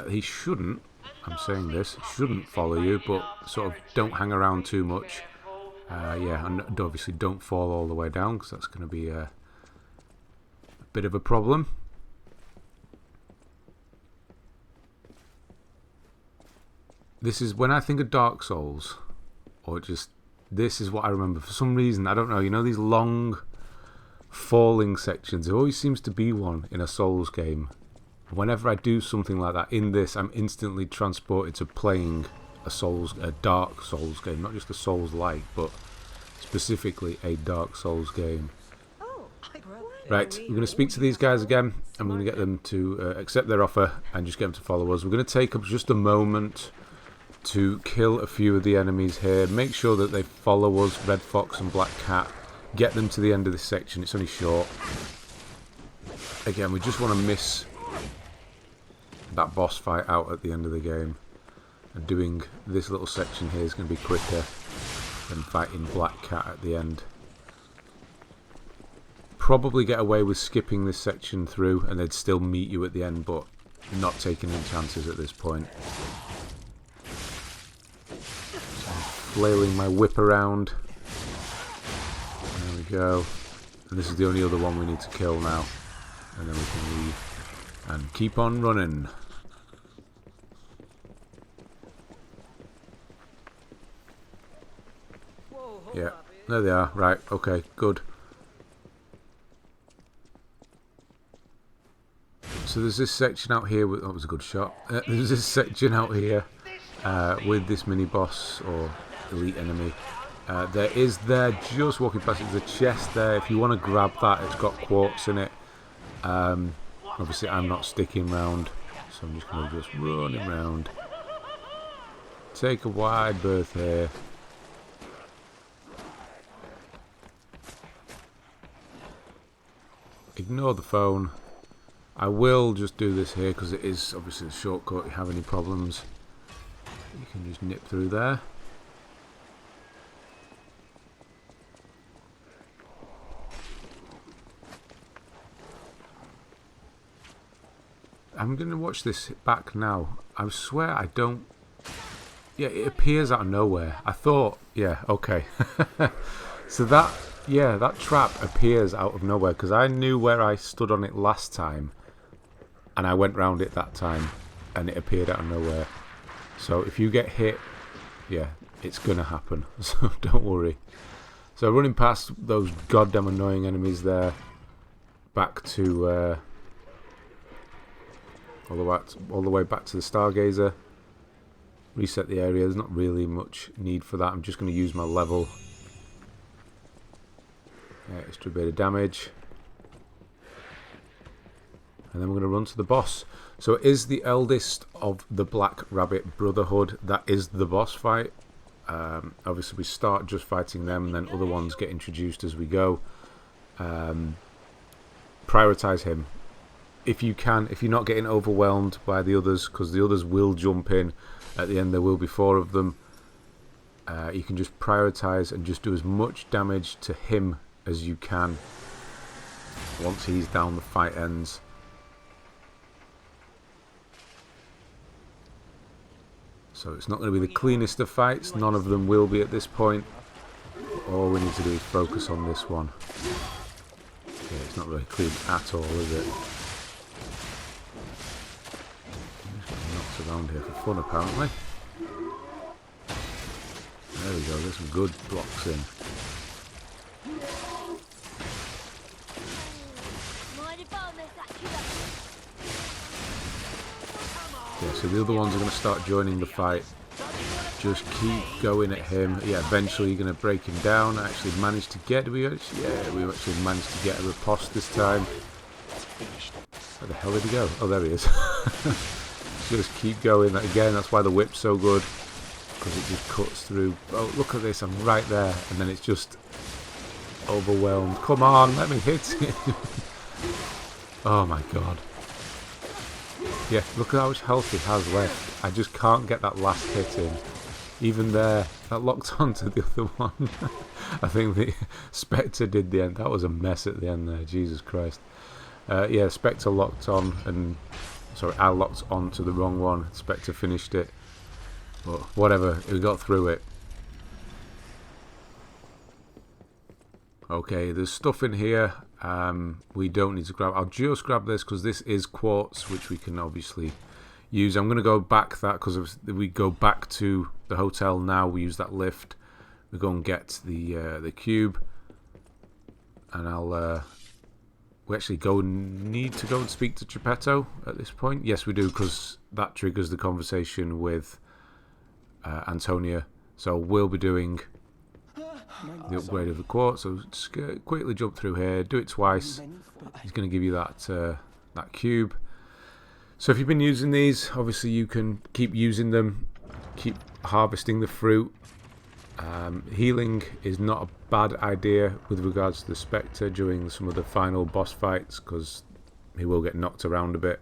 He shouldn't, I'm saying this, shouldn't follow you, but sort of don't hang around too much. Yeah, and obviously don't fall all the way down, because that's going to be a bit of a problem. This is when I think of Dark Souls, or just, this is what I remember. For some reason, I don't know, you know these long falling sections, there always seems to be one in a Souls game. Whenever I do something like that in this, I'm instantly transported to playing a Dark Souls game, not just a Souls-like, but specifically a Dark Souls game. Right, we're going to speak to these guys again, and we're going to get them to accept their offer and just get them to follow us. We're going to take up just a moment to kill a few of the enemies here, make sure that they follow us, Red Fox and Black Cat, get them to the end of this section. It's only short. Again, we just want to miss that boss fight out at the end of the game. And doing this little section here is going to be quicker than fighting Black Cat at the end. Probably get away with skipping this section through and they'd still meet you at the end, but not taking any chances at this point. So I'm flailing my whip around. There we go. And this is the only other one we need to kill now. And then we can leave and keep on running. Yeah, there they are. Right, okay, good. So there's this section out here with, that was a good shot. There's this section out here with this mini boss or elite enemy. There is there just walking past it. There's a chest there. If you want to grab that, it's got quartz in it. Obviously, I'm not sticking round, so I'm just going to just run around. Take a wide berth here. Ignore the phone. I will just do this here because it is obviously a shortcut. If you have any problems, you can just nip through there. I'm going to watch this back now. I swear I don't... Yeah, it appears out of nowhere. I thought... Yeah, okay. So that... Yeah, that trap appears out of nowhere, because I knew where I stood on it last time, and I went round it that time, and it appeared out of nowhere. So if you get hit, yeah, it's going to happen, so don't worry. So running past those goddamn annoying enemies there, back to... all the way back to the Stargazer. Reset the area, there's not really much need for that, I'm just going to use my level. Extra bit of damage, and then we're going to run to the boss. So it is the eldest of the Black Rabbit Brotherhood. That is the boss fight. Obviously we start just fighting them, and then other ones get introduced as we go. Prioritize him if you can, if you're not getting overwhelmed by the others, because the others will jump in at the end. There will be 4 of them. You can just prioritize and just do as much damage to him as you can. Once he's down, the fight ends. So it's not going to be the cleanest of fights, none of them will be at this point. All we need to do is focus on this one. Yeah, it's not really clean at all, is it? I'm just getting knocked around here for fun, apparently. There we go, there's some good blocks in. Yeah, so the other ones are going to start joining the fight. Just keep going at him. Yeah, eventually you're going to break him down. I actually managed to get... we actually managed to get a riposte this time. Where the hell did he go? Oh, there he is. Just keep going. Again, that's why the whip's so good, because it just cuts through. Oh, look at this, I'm right there. And then it's just overwhelmed. Come on, let me hit it. Oh my god. Yeah, look at how much health he has left. I just can't get that last hit in. Even there, that locked onto the other one. I think the Spectre did the end. That was a mess at the end there, Jesus Christ. Yeah, Spectre locked on, and... Sorry, I locked on to the wrong one. Spectre finished it. But whatever, we got through it. Okay, there's stuff in here we don't need to grab. I'll just grab this because this is Quartz, which we can obviously use. I'm going to go back that because we go back to the hotel now. We use that lift. We go and get the cube, and I'll. We actually need to go and speak to Geppetto at this point. Yes, we do, because that triggers the conversation with Antonia. So we'll be doing the upgrade of the Quartz. So just quickly jump through here, do it twice. He's going to give you that that cube. So if you've been using these, obviously you can keep using them, keep harvesting the fruit. Healing is not a bad idea with regards to the Spectre during some of the final boss fights, because he will get knocked around a bit.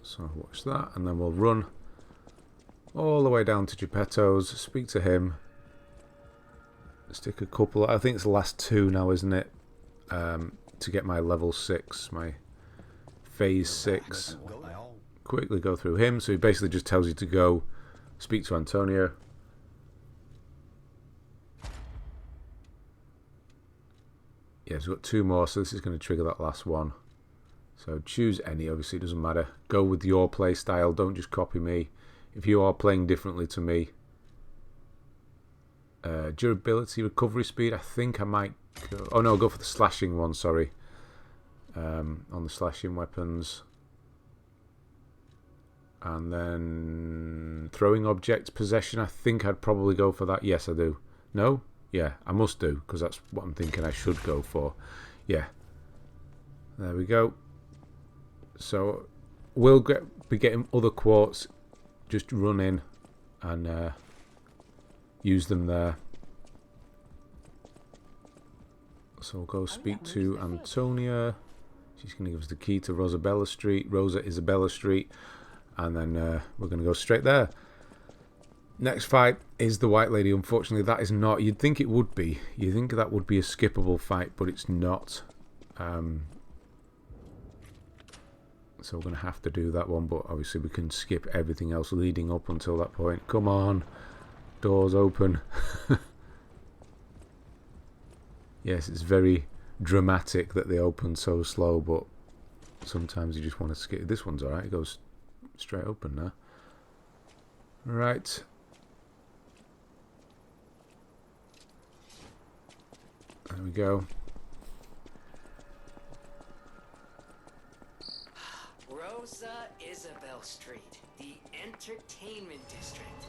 So watch that, and then we'll run all the way down to Geppetto's, speak to him, stick a couple, I think it's the last 2 now, isn't it, to get my level 6, my phase 6. Quickly go through him. So he basically just tells you to go speak to Antonia. Yeah, he's got 2 more, so this is going to trigger that last one. So choose any, obviously it doesn't matter. Go with your play style, don't just copy me. If you are playing differently to me. Durability, recovery speed, I think I might go... Oh no, go for the slashing one, sorry. On the slashing weapons. And then throwing object possession, I think I'd probably go for that. Yes, I do. No? Yeah, I must do, because that's what I'm thinking I should go for. Yeah. There we go. So we'll be getting other quartz. Just run in and use them there. So we'll go speak to Antonia. She's going to give us the key to Rosa Isabella Street. And then we're going to go straight there. Next fight is the White Lady. Unfortunately, that is not. You'd think it would be. You'd think that would be a skippable fight, but it's not. So we're going to have to do that one, but obviously we can skip everything else leading up until that point. Come on. Doors open. Yes, it's very dramatic that they open so slow, but sometimes you just want to skip. This one's alright. It goes straight open now. Right. There we go. Rosa Isabel Street, the entertainment district.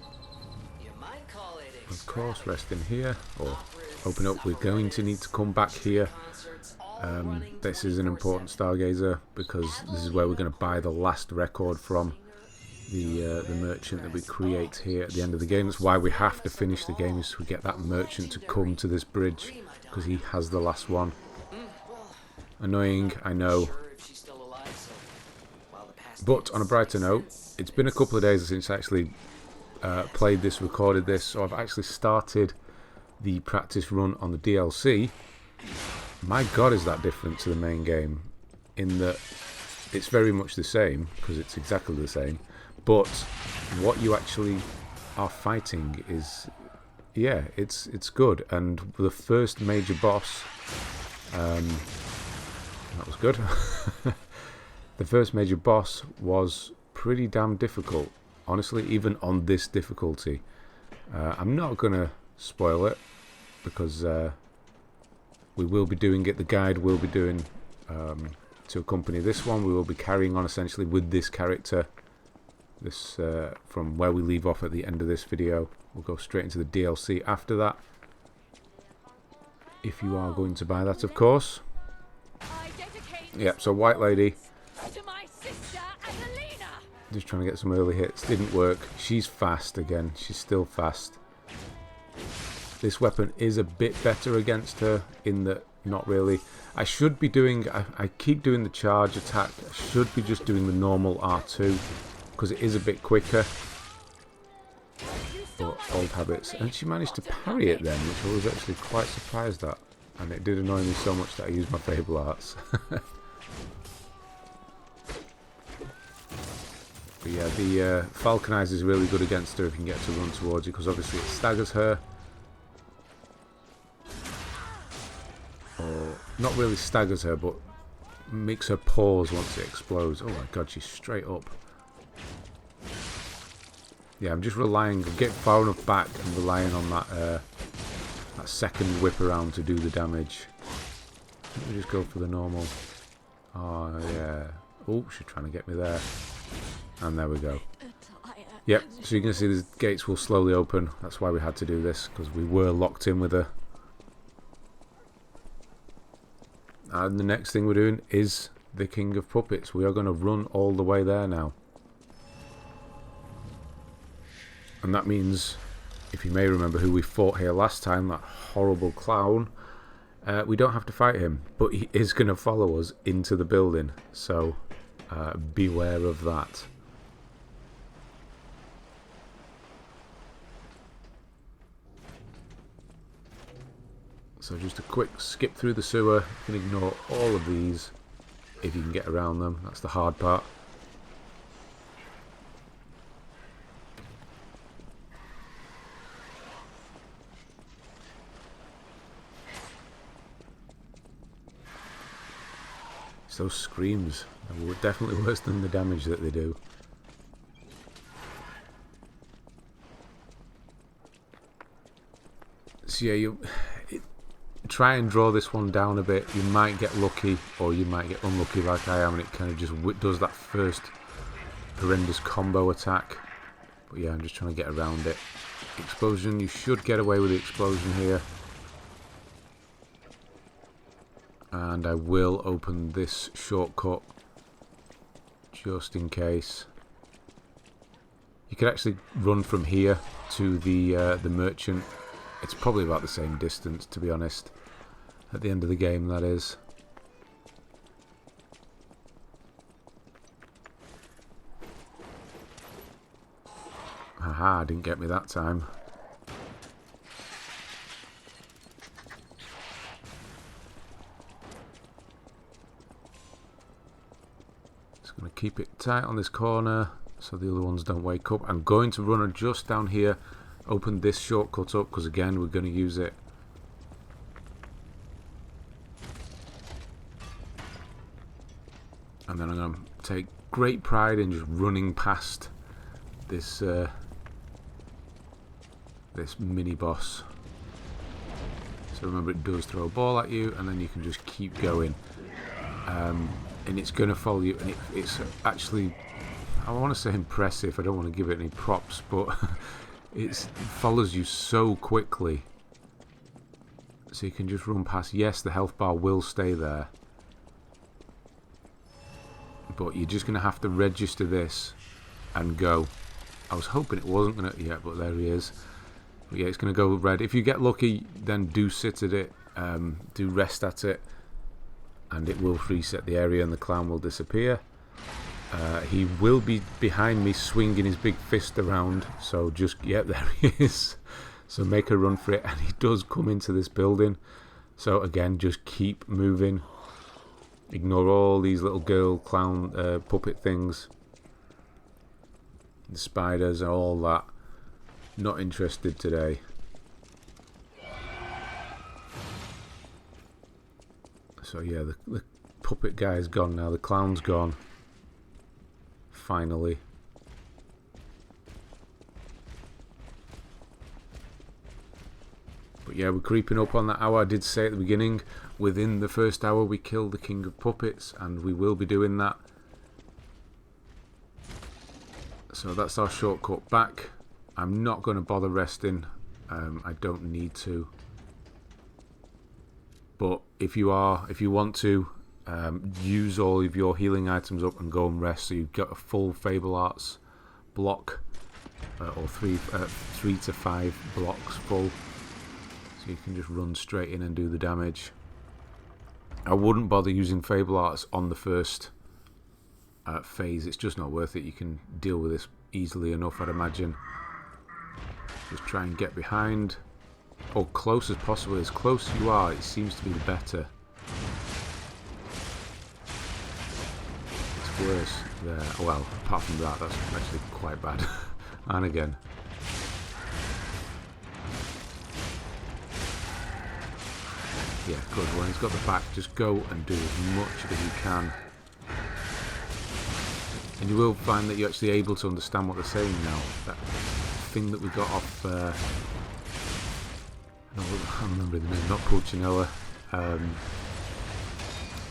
You might call it Of course, rest in here, or open up. We're going to need to come back here. This is an important Stargazer because this is where we're going to buy the last record from the merchant that we create here at the end of the game. That's why we have to finish the game, is to get that merchant to come to this bridge, because he has the last one. Annoying, I know. But on a brighter note, it's been a couple of days since I actually played this, recorded this, so I've actually started the practice run on the DLC. My god, is that different to the main game, in that it's very much the same, because it's exactly the same, but what you actually are fighting is, yeah, it's good. And the first major boss, that was good. The first major boss was pretty damn difficult, honestly, even on this difficulty. I'm not going to spoil it, because we will be doing it. The guide will be doing, to accompany this one. We will be carrying on essentially with this character. This from where we leave off at the end of this video. We'll go straight into the DLC after that, if you are going to buy that, of course. Yep, so White Lady. Just trying to get some early hits. Didn't work. She's fast again. She's still fast. This weapon is a bit better against her, in that, not really. I should be doing, I keep doing the charge attack. I should be just doing the normal R2, because it is a bit quicker. But old habits. And she managed to parry it then, which I was actually quite surprised at. And it did annoy me so much that I used my Fable Arts. But yeah, the Falconizer is really good against her if you can get to run towards you, because obviously it staggers her. Or, not really staggers her, but makes her pause once it explodes. Oh my god, she's straight up. Yeah, I'm just relying, get far enough back and relying on that that second whip around to do the damage. Let me just go for the normal. Oh yeah. Oh, she's trying to get me there. And there we go. Yep, so you can see the gates will slowly open. That's why we had to do this, because we were locked in with her. And the next thing we're doing is the King of Puppets. We are going to run all the way there now. And that means, if you may remember who we fought here last time, that horrible clown, we don't have to fight him, but he is going to follow us into the building, so beware of that. So just a quick skip through the sewer. You can ignore all of these if you can get around them. That's the hard part. It's those screams. They're definitely worse than the damage that they do. So yeah, try and draw this one down a bit. You might get lucky, or you might get unlucky like I am, and it kind of just does that first horrendous combo attack. But yeah, I'm just trying to get around it. Explosion, you should get away with the explosion here. And I will open this shortcut just in case. You could actually run from here to the merchant. It's probably about the same distance, to be honest. At the end of the game, that is. Aha, didn't get me that time. Just going to keep it tight on this corner so the other ones don't wake up. I'm going to run just down here, open this shortcut up, because again we're going to use it. And then I'm going to take great pride in just running past this this mini boss. So remember, it does throw a ball at you, and then you can just keep going, and it's going to follow you. And it's actually, I want to say impressive. I don't want to give it any props, but it follows you so quickly. So you can just run past. Yes, the health bar will stay there, but you're just going to have to register this and go. I was hoping it wasn't going to, yeah, but there he is. But yeah, it's going to go red. If you get lucky, then do sit at it, do rest at it, and it will reset the area and the clown will disappear. He will be behind me swinging his big fist around, so just, yeah, there he is. So make a run for it, and he does come into this building. So again, just keep moving. Ignore all these little girl clown puppet things, the spiders and all that. Not interested today. So yeah, the puppet guy's gone now. The clown's gone. Finally. But yeah, we're creeping up on that hour. I did say at the beginning, within the first hour we kill the King of Puppets, and we will be doing that. So that's our shortcut back. I'm not going to bother resting. I don't need to. But if you want to, use all of your healing items up and go and rest. So you've got a full Fable Arts block, or 3 to 5 blocks full. So you can just run straight in and do the damage. I wouldn't bother using Fable Arts on the first phase. It's just not worth it. You can deal with this easily enough, I'd imagine. Just try and get behind, or close as possible. As close as you are, it seems to be the better. It's worse there. Well, apart from that, that's actually quite bad. And again. Yeah, good. When he's got the back, just go and do as much as you can. And you will find that you're actually able to understand what they're saying now. That thing that we got off, I can't remember the name, not Pulcinella.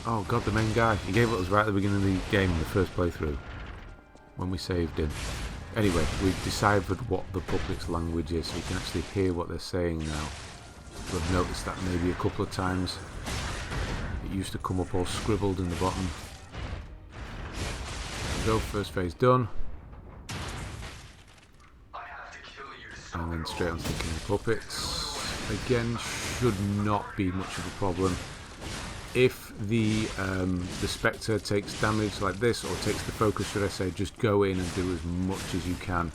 Oh god, the main guy. He gave it us right at the beginning of the game, in the first playthrough, when we saved him. Anyway, we've deciphered what the puppet's language is, so we can actually hear what they're saying now. We've noticed that maybe a couple of times. It used to come up all scribbled in the bottom. There we go, first phase done. And then straight on to the King of Puppets. Again, should not be much of a problem. If the Spectre takes damage like this, or takes the focus, should I say, just go in and do as much as you can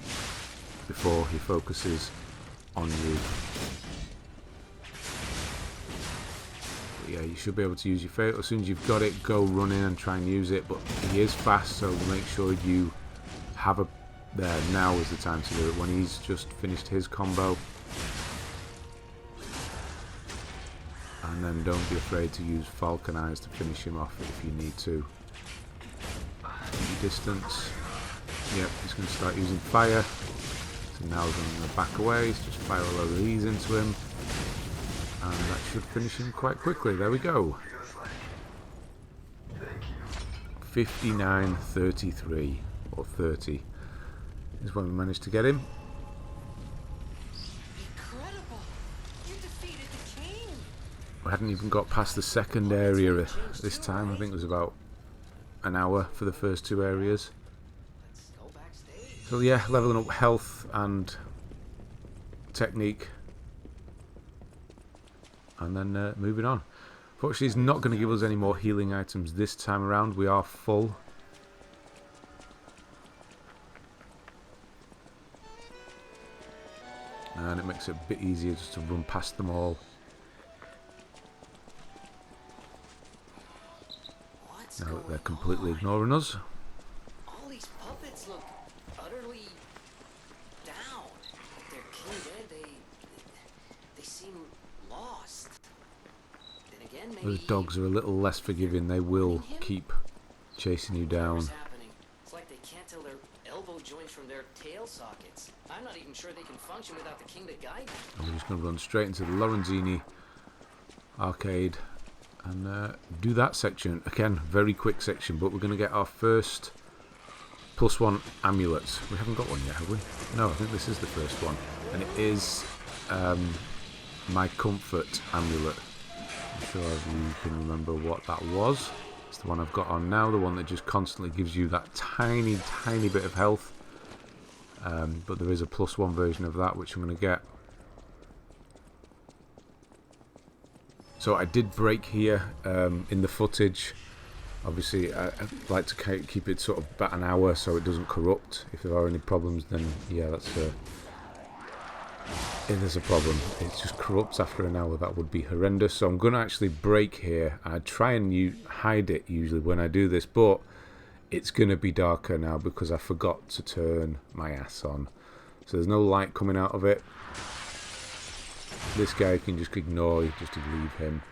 before he focuses on you. But yeah, you should be able to use your fatal. As soon as you've got it, go run in and try and use it. But he is fast, so make sure you have a... There, now is the time to do it, when he's just finished his combo. And then don't be afraid to use Falcon Eyes to finish him off if you need to. Distance. Yep, he's going to start using fire. So now he's going to back away, just fire a load of these into him. And that should finish him quite quickly. There we go. 59-33, or 30. Is when we managed to get him. Incredible! You defeated the king. We hadn't even got past the second area this time. I think it was about an hour for the first 2 areas. So yeah, leveling up health and technique, and then moving on. Fortunately, he's not going to give us any more healing items this time around. We are full. and it makes it a bit easier just to run past them all. Now that they're completely ignoring us. All these puppets look utterly down. They're king dead. They seem lost. Then again, maybe The dogs are a little less forgiving. They will keep chasing you down. whatever's happening. It's like they can't tell their elbow joints from their tail sockets. I'm not even sure they can function without the king to guide them. And we're just going to run straight into the Lorenzini arcade and do that section. Again, very quick section, but we're going to get our first +1 amulets. We haven't got one yet, have we? No, I think this is the first one. And it is my comfort amulet. I'm sure you can remember what that was. It's the one I've got on now, the one that just constantly gives you that tiny, tiny bit of health. But there is a +1 version of that, which I'm going to get. So I did break here in the footage. Obviously, I like to keep it sort of about an hour so it doesn't corrupt. If there are any problems, then yeah, that's if there's a problem. It just corrupts after an hour. That would be horrendous. So I'm going to actually break here. I try and hide it usually when I do this, but it's going to be darker now because I forgot to turn my ass on. So there's no light coming out of it. This guy can just ignore, just to leave him.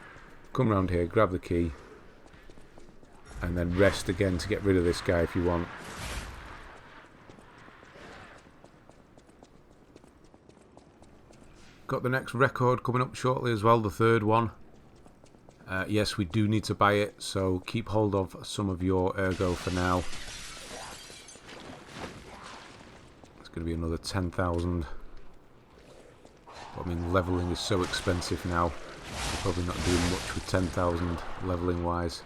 Come around here, grab the key, and then rest again to get rid of this guy if you want. Got the next record coming up shortly as well, the third one. Yes, we do need to buy it, so keep hold of some of your ergo for now. It's going to be another 10,000. I mean, leveling is so expensive now. We're probably not doing much with 10,000 leveling wise.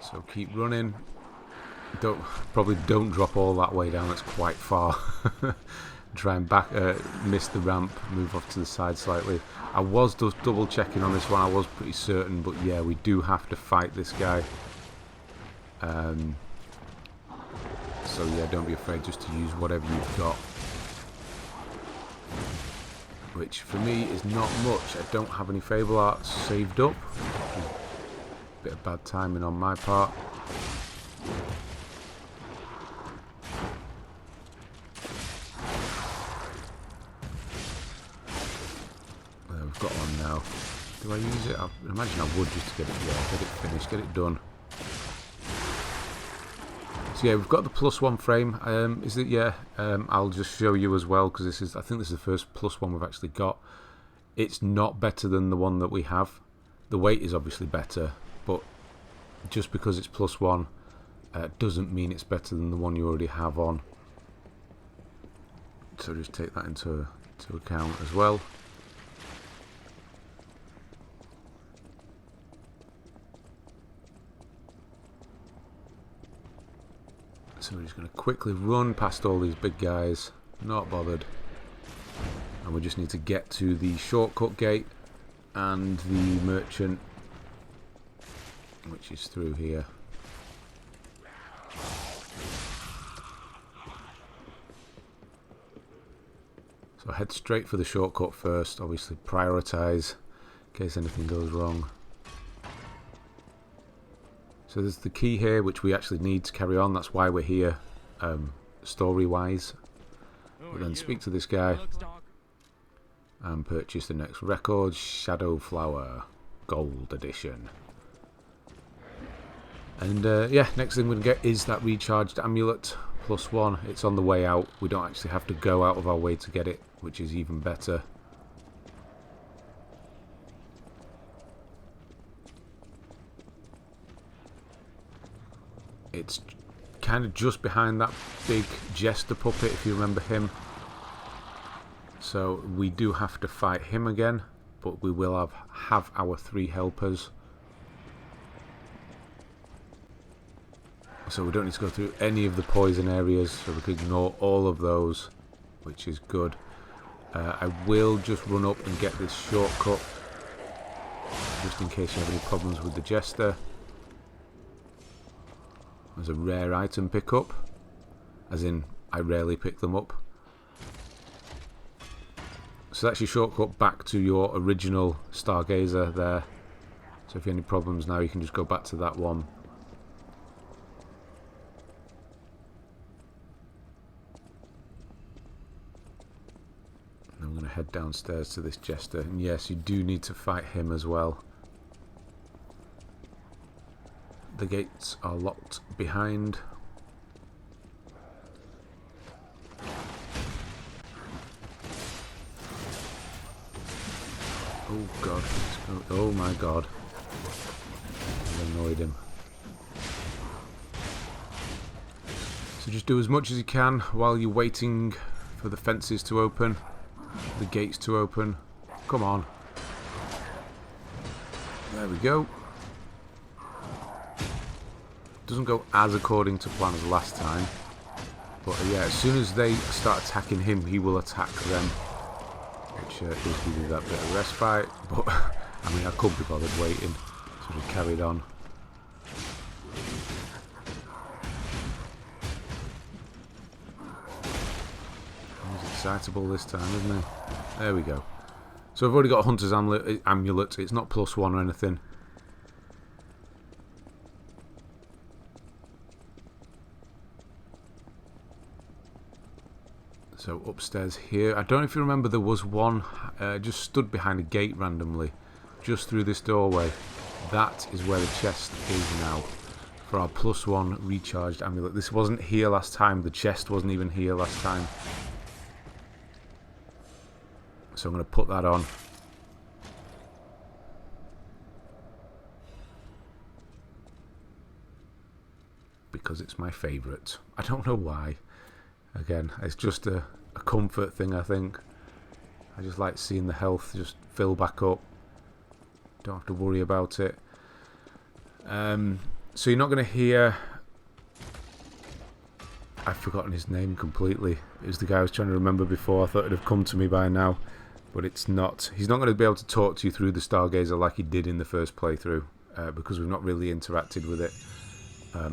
So keep running. Probably don't drop all that way down. It's quite far. Try and miss the ramp. Move off to the side slightly. I was just double checking on this one. I was pretty certain, but yeah, we do have to fight this guy. So yeah, don't be afraid just to use whatever you've got. Which for me is not much. I don't have any Fable Arts saved up. Bit of bad timing on my part. We've got one now. Do I use it? I imagine I would just to get it finished, get it done. So yeah, we've got the +1 frame. Is it? Yeah. I'll just show you as well because I think this is the first +1 we've actually got. It's not better than the one that we have. The weight is obviously better, but just because it's +1 doesn't mean it's better than the one you already have on. So just take that into account as well. So we're just going to quickly run past all these big guys, not bothered. And we just need to get to the shortcut gate and the merchant, which is through here. So head straight for the shortcut first, obviously prioritise in case anything goes wrong. So there's the key here, which we actually need to carry on. That's why we're here, story-wise. But then speak to this guy and purchase the next record, Shadow Flower, Gold Edition. And yeah, next thing we're going to get is that recharged amulet +1. It's on the way out. We don't actually have to go out of our way to get it, which is even better. It's kind of just behind that big jester puppet, if you remember him. So we do have to fight him again, but we will have our 3 helpers. So we don't need to go through any of the poison areas, so we can ignore all of those, which is good. I will just run up and get this shortcut, just in case you have any problems with the jester. There's a rare item pickup, as in I rarely pick them up. So that's your shortcut back to your original Stargazer there. So if you have any problems now, you can just go back to that one. And I'm going to head downstairs to this Jester. And yes, you do need to fight him as well. The gates are locked behind. Oh god. Oh my god. I've annoyed him. So just do as much as you can while you're waiting for the fences to open. The gates to open. Come on. There we go. Doesn't go as according to plan as last time. But yeah, as soon as they start attacking him, he will attack them. Which does give you that bit of respite. But, I mean, I couldn't be bothered waiting. So just carried on. He's excitable this time, isn't he? There we go. So I've already got a Hunter's Amulet. It's not +1 or anything. So upstairs here, I don't know if you remember, there was one just stood behind a gate randomly, just through this doorway. That is where the chest is now, for our +1 recharged amulet. This wasn't here last time, the chest wasn't even here last time. So I'm going to put that on. Because it's my favourite. I don't know why. Again, it's just a comfort thing, I think. I just like seeing the health just fill back up. Don't have to worry about it. So you're not going to hear... I've forgotten his name completely. It was the guy I was trying to remember before. I thought it'd have come to me by now. But it's not. He's not going to be able to talk to you through the Stargazer like he did in the first playthrough. Because we've not really interacted with it.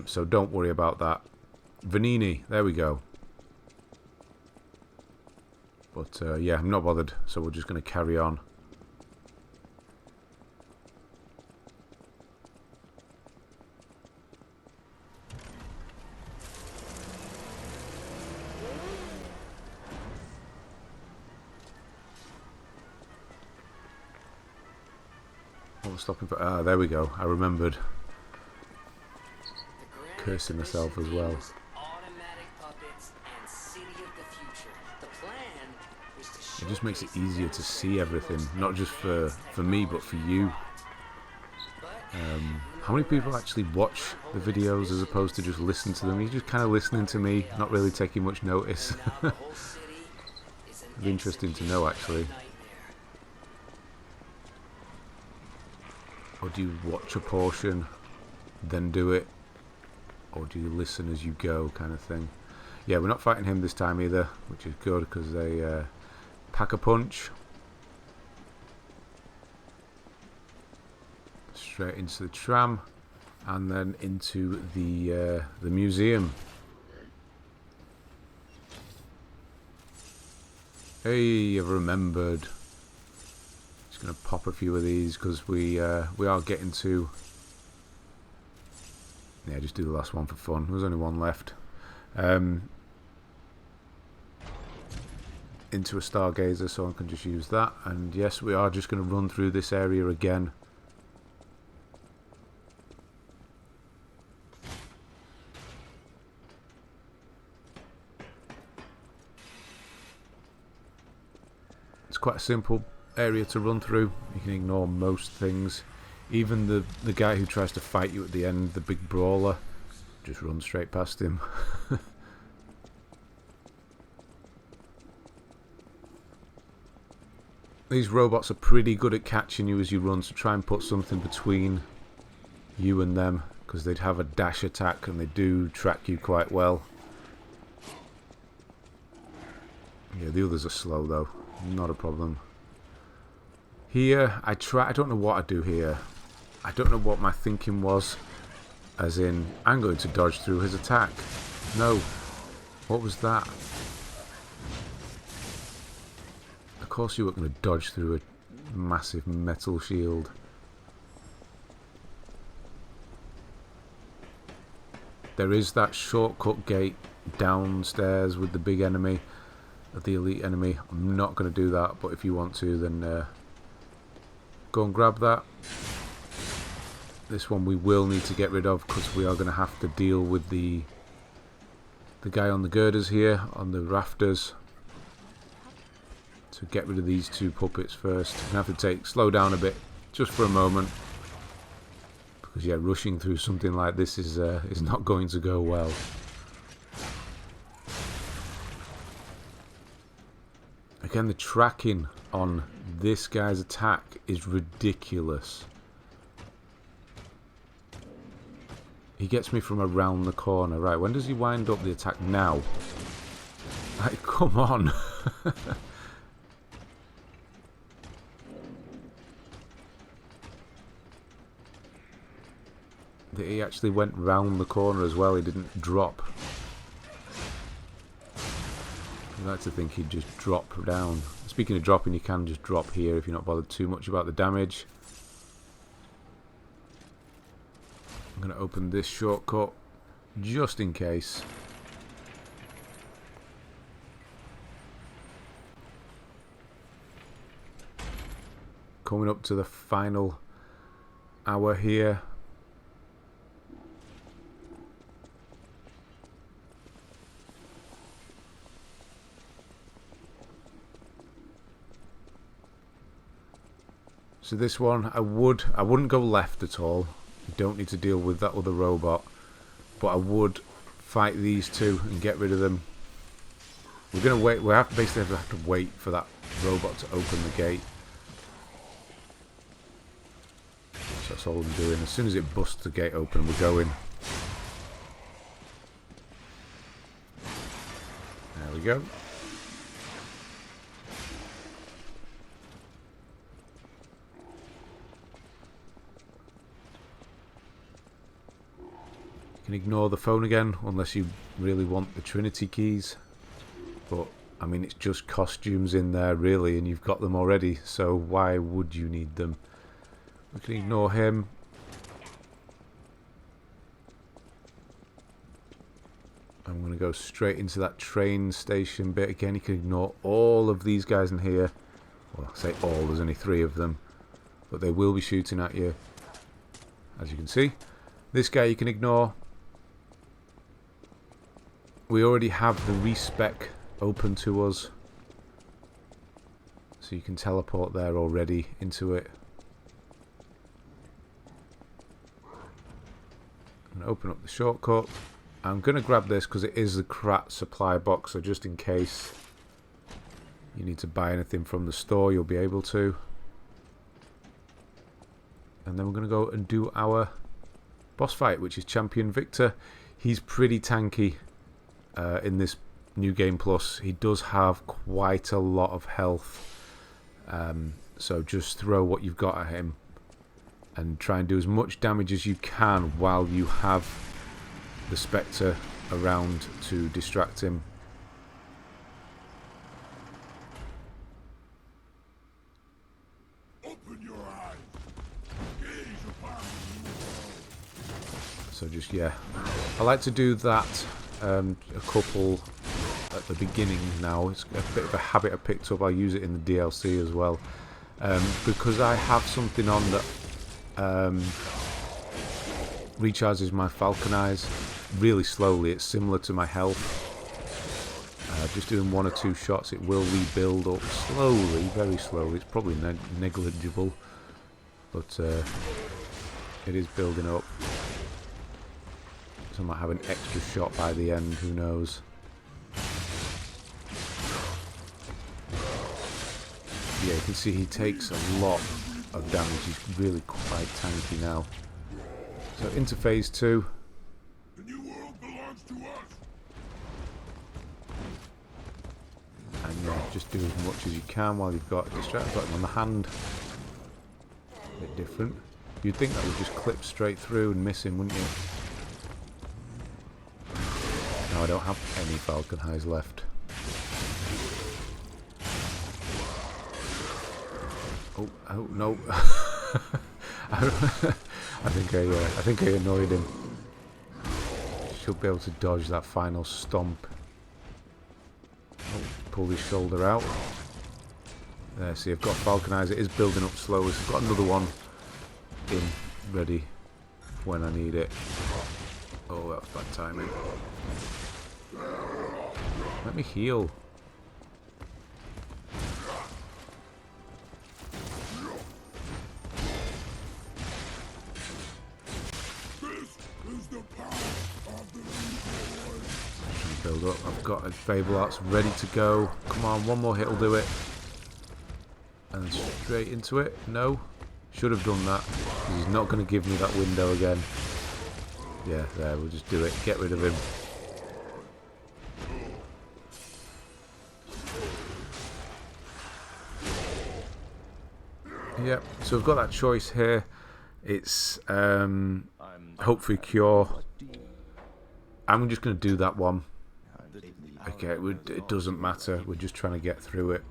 So don't worry about that. Venigni, there we go. But yeah, I'm not bothered, so we're just going to carry on. What was stopping for? Ah, there we go. I remembered. Cursing myself as well. It just makes it easier to see everything, not just for me, but for you. How many people actually watch the videos as opposed to just listen to them? You're just kind of listening to me, not really taking much notice. It'd be interesting to know, actually. Or do you watch a portion, then do it? Or do you listen as you go, kind of thing? Yeah, we're not fighting him this time either, which is good, because they... pack a punch. Straight into the tram and then into the museum. Hey, I've remembered. Just gonna pop a few of these because we are getting to. Yeah, just do the last one for fun. There's only one left. Into a Stargazer, so I can just use that. And yes, we are just going to run through this area again. It's quite a simple area to run through. You can ignore most things. Even the guy who tries to fight you at the end, the big brawler, just run straight past him. These robots are pretty good at catching you as you run, so try and put something between you and them, because they'd have a dash attack and they do track you quite well. Yeah, the others are slow though, not a problem. Here, I don't know what I do here. I don't know what my thinking was, as in, I'm going to dodge through his attack. No. What was that? Of course you weren't going to dodge through a massive metal shield. There is that shortcut gate downstairs with the big enemy, the elite enemy. I'm not going to do that, but if you want to, then go and grab that. This one we will need to get rid of because we are going to have to deal with the guy on the girders here, on the rafters. So get rid of these two puppets first. I'm going to have to slow down a bit just for a moment. Because yeah, rushing through something like this is not going to go well. Again, the tracking on this guy's attack is ridiculous. He gets me from around the corner. Right, when does he wind up the attack? Now. Like, come on. He actually went round the corner as well. He didn't drop. I like to think he'd just drop down. Speaking of dropping, you can just drop here if you're not bothered too much about the damage. I'm going to open this shortcut just in case. Coming up to the final hour here. So this one, I wouldn't go left at all. You don't need to deal with that other robot, but I would fight these two and get rid of them. We're gonna wait. We basically have to wait for that robot to open the gate. So that's all I'm doing. As soon as it busts the gate open, we're going. There we go. You can ignore the phone again unless you really want the Trinity keys, but I mean it's just costumes in there really and you've got them already, so why would you need them? We can ignore him. I'm going to go straight into that train station bit again. You can ignore all of these guys in here. Well, I say all, there's only 3 of them, but they will be shooting at you, as you can see. This guy you can ignore. We already have the respec open to us, so you can teleport there already into it. I'm going to open up the shortcut. I'm going to grab this because it is the Krat Supply Box, so just in case you need to buy anything from the store, you'll be able to. And then we're going to go and do our boss fight, which is Champion Victor. He's pretty tanky in this new game plus. He does have quite a lot of health, so just throw what you've got at him and try and do as much damage as you can while you have the Spectre around to distract him. Open your eyes. Gaze upon me. So just, yeah, I like to do that a couple at the beginning now. It's a bit of a habit I picked up. I use it in the DLC as well, because I have something on that recharges my Falcon Eyes really slowly. It's similar to my health. Just doing 1 or 2 shots, it will rebuild up slowly, very slowly. It's probably negligible, but it is building up. So I might have an extra shot by the end, who knows. Yeah, you can see he takes a lot of damage. He's really quite tanky now. So into phase 2. The new world belongs to us. And yeah, just do as much as you can while you've got a distract button on the hand. A bit different. You'd think that would just clip straight through and miss him, wouldn't you? No, I don't have any Falcon Highs left. Oh no. I think I annoyed him. Should be able to dodge that final stomp. Oh, pull his shoulder out. There, see, I've got Falcon Eyes. It is building up slowly. So I've got another one in ready when I need it. Oh, that was bad timing. Let me heal. Build up. I've got a Fable Arts ready to go. Come on, one more hit will do it. And straight into it. No. Should have done that. He's not going to give me that window again. Yeah, there, we'll just do it. Get rid of him. Yep, so we've got that choice here. It's hopefully cure. I'm just going to do that one. Okay, it doesn't matter. We're just trying to get through it.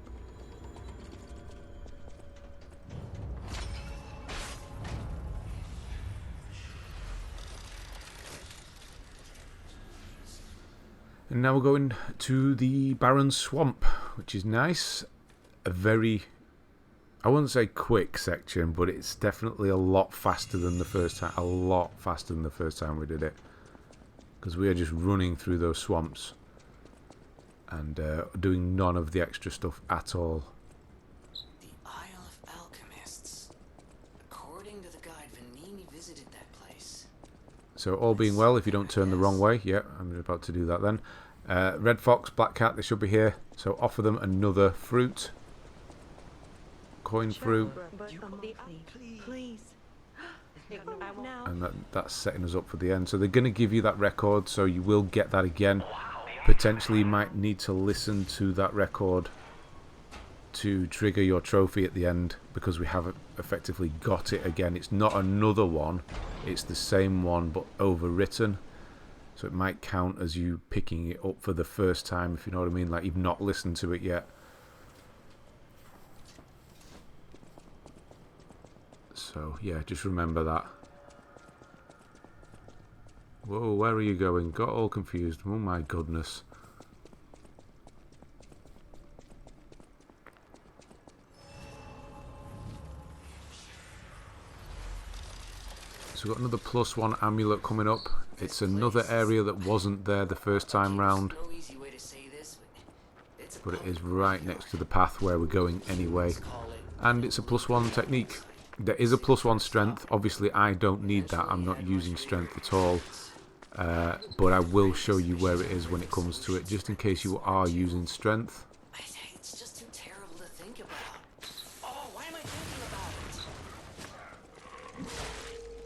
And now we're going to the Barren Swamp, which is nice. A very, I wouldn't say quick section, but it's definitely a lot faster than the first time. A lot faster than the first time we did it. Because we are just running through those swamps. And doing none of the extra stuff at all. The Isle of Alchemists. According to the guide, Venigni visited that place. So all being well, if you don't turn the wrong way, yeah, I'm about to do that then. Red Fox, Black Cat, they should be here. So offer them another fruit. Coin fruit. And that's setting us up for the end. So they're going to give you that record, so you will get that again. Potentially you might need to listen to that record to trigger your trophy at the end, because we haven't effectively got it again. It's not another one, it's the same one but overwritten, so it might count as you picking it up for the first time, if you know what I mean, like you've not listened to it yet. So yeah, just remember that. Whoa, where are you going? Got all confused. Oh my goodness. So we've got another +1 amulet coming up. It's another area that wasn't there the first time round. But it is right next to the path where we're going anyway. And it's a +1 technique. There is a +1 strength. Obviously I don't need that. I'm not using strength at all. But I will show you where it is when it comes to it, just in case you are using strength. It's just too terrible to think about. Oh, why am I thinking about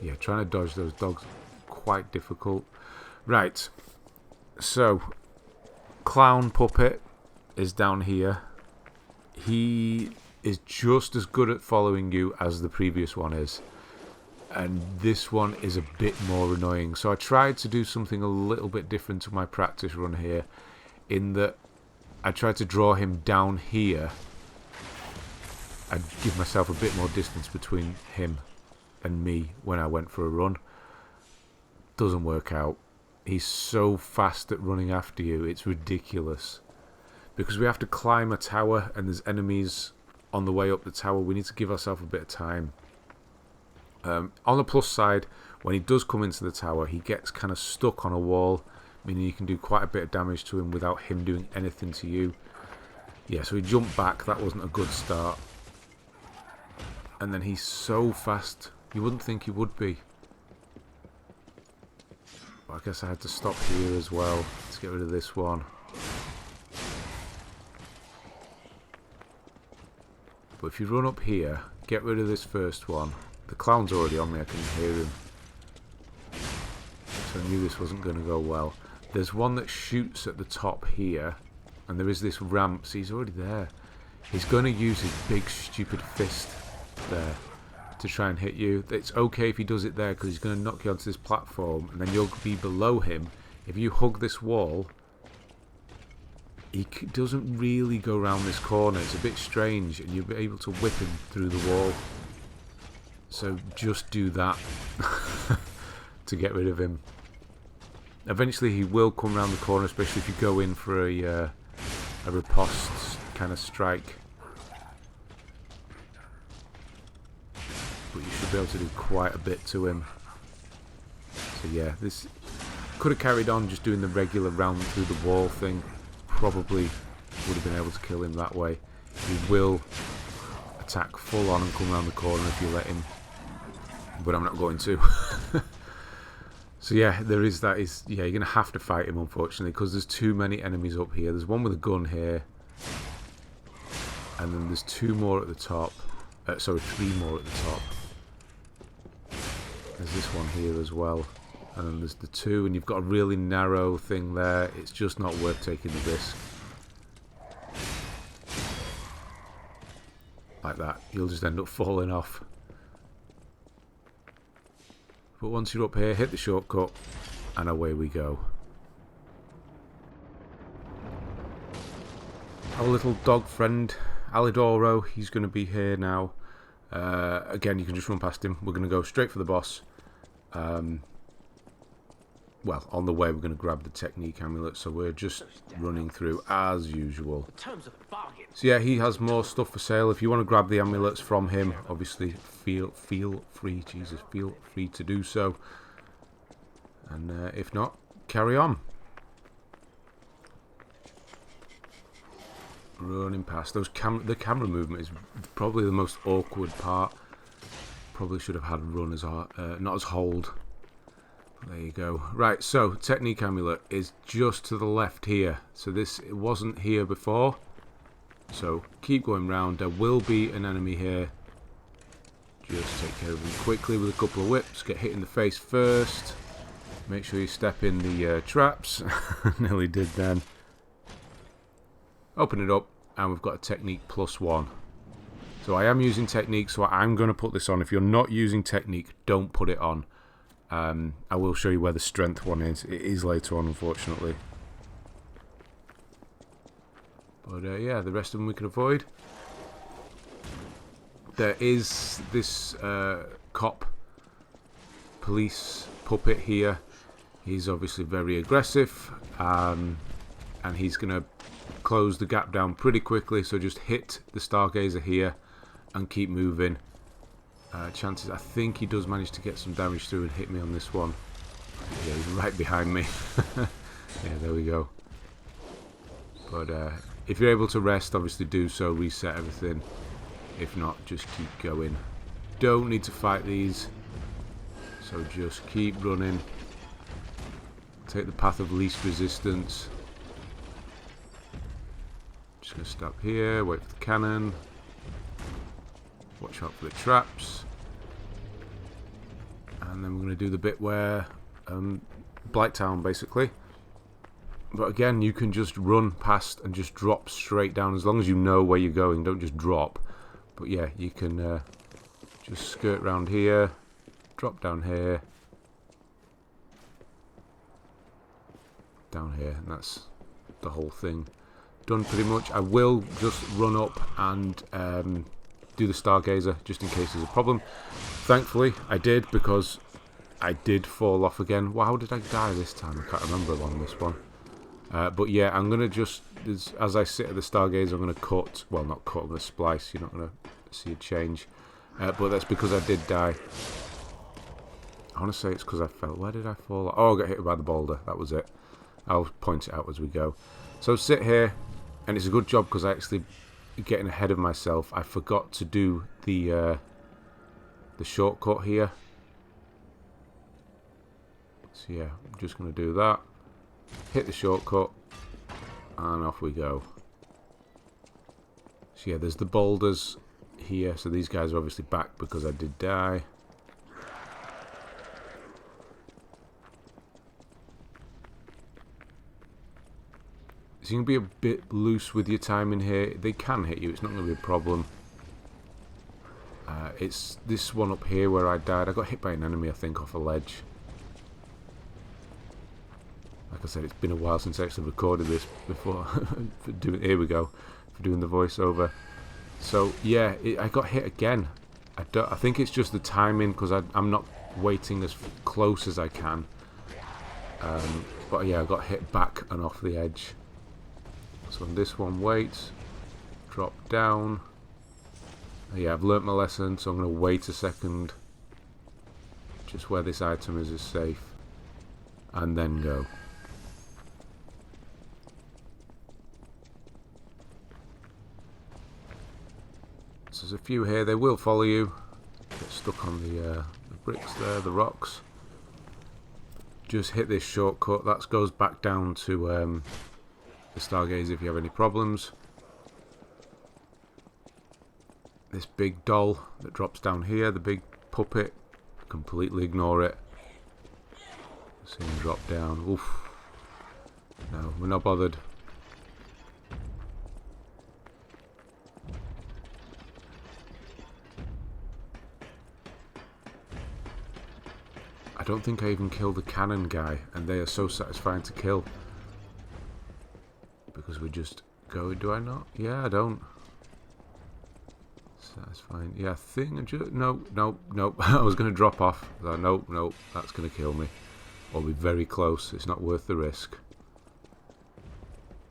it? Yeah, trying to dodge those dogs, quite difficult. Right, so Clown Puppet is down here. He is just as good at following you as the previous one is. And this one is a bit more annoying. So I tried to do something a little bit different to my practice run here, in that I tried to draw him down here and give myself a bit more distance between him and me when I went for a run. Doesn't work out. He's so fast at running after you, it's ridiculous. Because we have to climb a tower and there's enemies on the way up the tower, we need to give ourselves a bit of time. On the plus side, when he does come into the tower, he gets kind of stuck on a wall, meaning you can do quite a bit of damage to him without him doing anything to you. Yeah, so he jumped back, that wasn't a good start. And then he's so fast, you wouldn't think he would be. But I guess I had to stop here as well. Let's get rid of this one. But if you run up here, get rid of this first one. The clown's already on me, I can hear him. So I knew this wasn't going to go well. There's one that shoots at the top here, and there is this ramp, so he's already there. He's going to use his big stupid fist there to try and hit you. It's okay if he does it there, because he's going to knock you onto this platform, and then you'll be below him. if you hug this wall, he doesn't really go around this corner. It's a bit strange, and you'll be able to whip him through the wall. So just do that to get rid of him. Eventually he will come around the corner, especially if you go in for a riposte kind of strike. But you should be able to do quite a bit to him. So yeah, this could have carried on just doing the regular round through the wall thing. Probably would have been able to kill him that way. He will attack full on and come around the corner if you let him. But I'm not going to. So yeah, there is that. Yeah, you're going to have to fight him, unfortunately, because there's too many enemies up here. There's one with a gun here. And then there's 2 more at the top. Sorry, 3 more at the top. There's this one here as well. And then there's the 2, and you've got a really narrow thing there. It's just not worth taking the risk. Like that. You'll just end up falling off. But once you're up here, hit the shortcut, and away we go. Our little dog friend, Alidoro, he's going to be here now. Again, you can just run past him. We're going to go straight for the boss. Well, on the way, we're going to grab the technique amulet, so we're just running through as usual. So yeah, he has more stuff for sale. If you want to grab the amulets from him, obviously feel free, feel free to do so. And if not, carry on. Running past those the camera movement is probably the most awkward part. Probably should have had run as not as hold. There you go. Right, so technique amulet is just to the left here. So it wasn't here before. So keep going round. There will be an enemy here. Just take care of him quickly with a couple of whips. Get hit in the face first. Make sure you step in the traps. Nearly did then. Open it up, and we've got a technique +1. So I am using technique, so I'm going to put this on. If you're not using technique, don't put it on. I will show you where the strength one is. It is later on, unfortunately. But yeah, the rest of them we can avoid. There is this cop police puppet here. He's obviously very aggressive, and he's going to close the gap down pretty quickly. So just hit the Stargazer here and keep moving. Chances, I think he does manage to get some damage through and hit me on this one. Yeah, he's right behind me. Yeah, there we go. But if you're able to rest, obviously do so, reset everything. If not, just keep going. Don't need to fight these, so just keep running. Take the path of least resistance. Just going to stop here, wait for the cannon. Watch out for the traps. And then we're going to do the bit where Blighttown, basically. But again, you can just run past and just drop straight down as long as you know where you're going. Don't just drop. But yeah, you can just skirt round here, drop down here, down here, and that's the whole thing done pretty much. I will just run up and do the Stargazer just in case there's a problem. Thankfully I did, because I did fall off again. Well, how did I die this time? I can't remember on this one. But yeah, I'm going to just, as I sit at the Stargazer, I'm going to cut, well not cut, I'm going to splice. You're not going to see a change. But that's because I did die. I want to say it's because I fell. Where did I fall? Oh, I got hit by the boulder. That was it. I'll point it out as we go. So sit here, and it's a good job because I actually getting ahead of myself. I forgot to do the shortcut here. So yeah, I'm just going to do that. Hit the shortcut, and off we go. So yeah, there's the boulders here. So these guys are obviously back because I did die. So you can be a bit loose with your timing here. They can hit you, it's not going to be a problem. It's this one up here where I died. I got hit by an enemy, I think, off a ledge. Like I said, it's been a while since I actually recorded this before. Here we go, for doing the voiceover. So yeah, I got hit again. I think it's just the timing, because I'm not waiting as close as I can. But yeah, I got hit back and off the edge. So on this one, wait, drop down. Yeah, I've learnt my lesson, so I'm going to wait a second, just where this item is safe, and then go. So there's a few here. They will follow you. Get stuck on the bricks there, the rocks. Just hit this shortcut. That goes back down to the Stargazer if you have any problems. This big doll that drops down here, the big puppet, completely ignore it. See him drop down. Oof. No, we're not bothered. I don't think I even killed the cannon guy, and they are so satisfying to kill. Because we just go, do I not? Yeah, I don't. Satisfying. Yeah, I think I just, no. I was going to drop off. No, that's going to kill me. Or be very close. It's not worth the risk.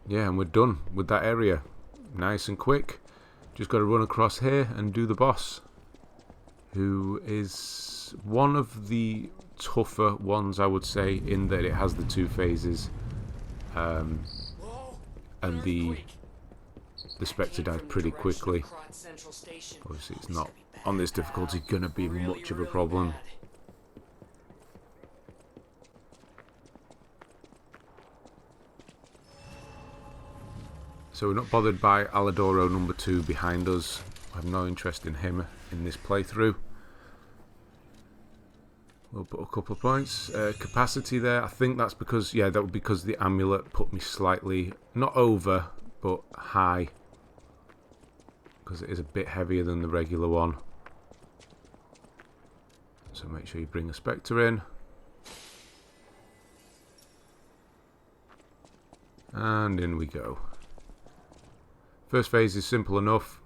Yeah, and we're done with that area. Nice and quick. Just got to run across here and do the boss, who is one of the tougher ones, I would say, in that it has the 2 phases, and the Spectre dies pretty quickly. Obviously it's not on this difficulty gonna be much of a problem. So we're not bothered by Aladoro number 2 behind us. I have no interest in him in this playthrough. We'll put a couple of points. Capacity there, I think that's because, yeah, that would be because the amulet put me slightly, not over, but high. Because it is a bit heavier than the regular one. So make sure you bring a Spectre in. And in we go. First phase is simple enough.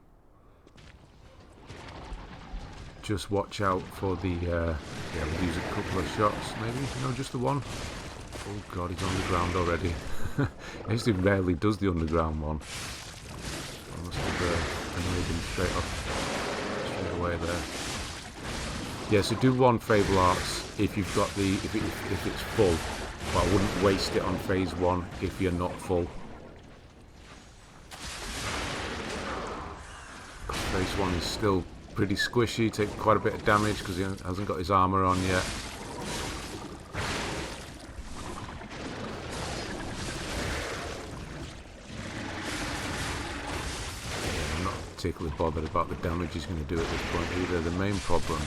Just watch out for the, yeah, we'll use a couple of shots, maybe? No, just the one. Oh god, he's on the ground already. He actually rarely does the underground one. I must have annoyed him straight away there. Yeah, so do one Fable Arts if you've got the, if it's full. But I wouldn't waste it on phase 1 if you're not full. Phase 1 is still pretty squishy, take quite a bit of damage because he hasn't got his armor on yet. Yeah, I'm not particularly bothered about the damage he's going to do at this point either. The main problem,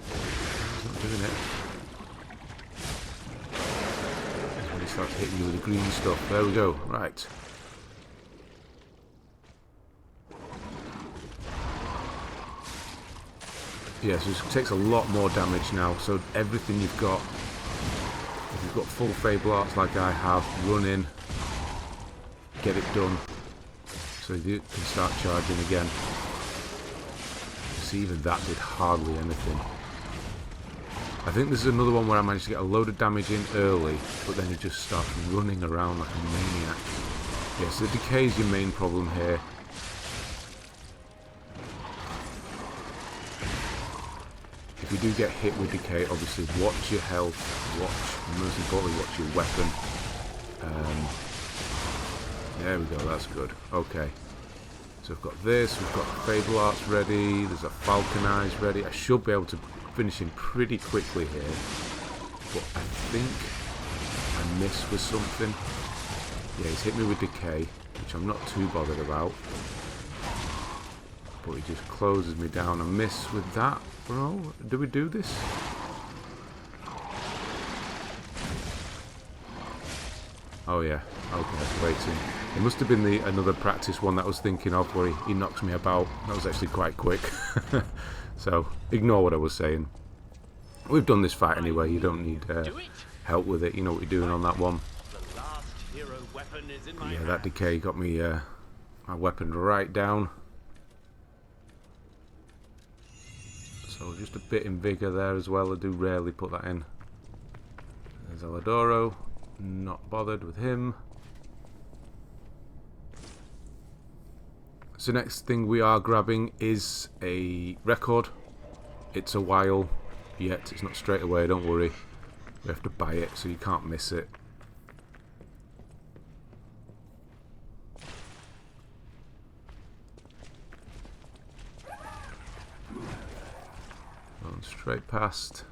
he's not doing it. Is when he starts hitting you with the green stuff. There we go. Right. Yeah, so it takes a lot more damage now, so everything you've got, if you've got full Fable Arts like I have, run in, get it done, so you can start charging again. See, even that did hardly anything. I think this is another one where I managed to get a load of damage in early, but then it just starts running around like a maniac. Yeah, so decay is your main problem here. If you do get hit with decay, obviously watch your health, most importantly watch your weapon. There we go, that's good. Okay, so we've got this, we've got Fable Arts ready, there's a Falconize ready. I should be able to finish him pretty quickly here, but I think I missed with something. Yeah, he's hit me with decay, which I'm not too bothered about. But he just closes me down. I miss with that. Bro, do we do this? Oh yeah, okay, waiting. It must have been another practice one that I was thinking of where he knocks me about. That was actually quite quick. So, ignore what I was saying. We've done this fight anyway, you don't need help with it. You know what you're doing on that one. The last hero weapon is in my Yeah, hand. that decay got me my weapon right down. So just a bit in vigor there as well. I do rarely put that in. There's Aladoro. Not bothered with him. So next thing we are grabbing is a record. It's a while yet. It's not straight away, don't worry. We have to buy it so you can't miss it. Going straight past.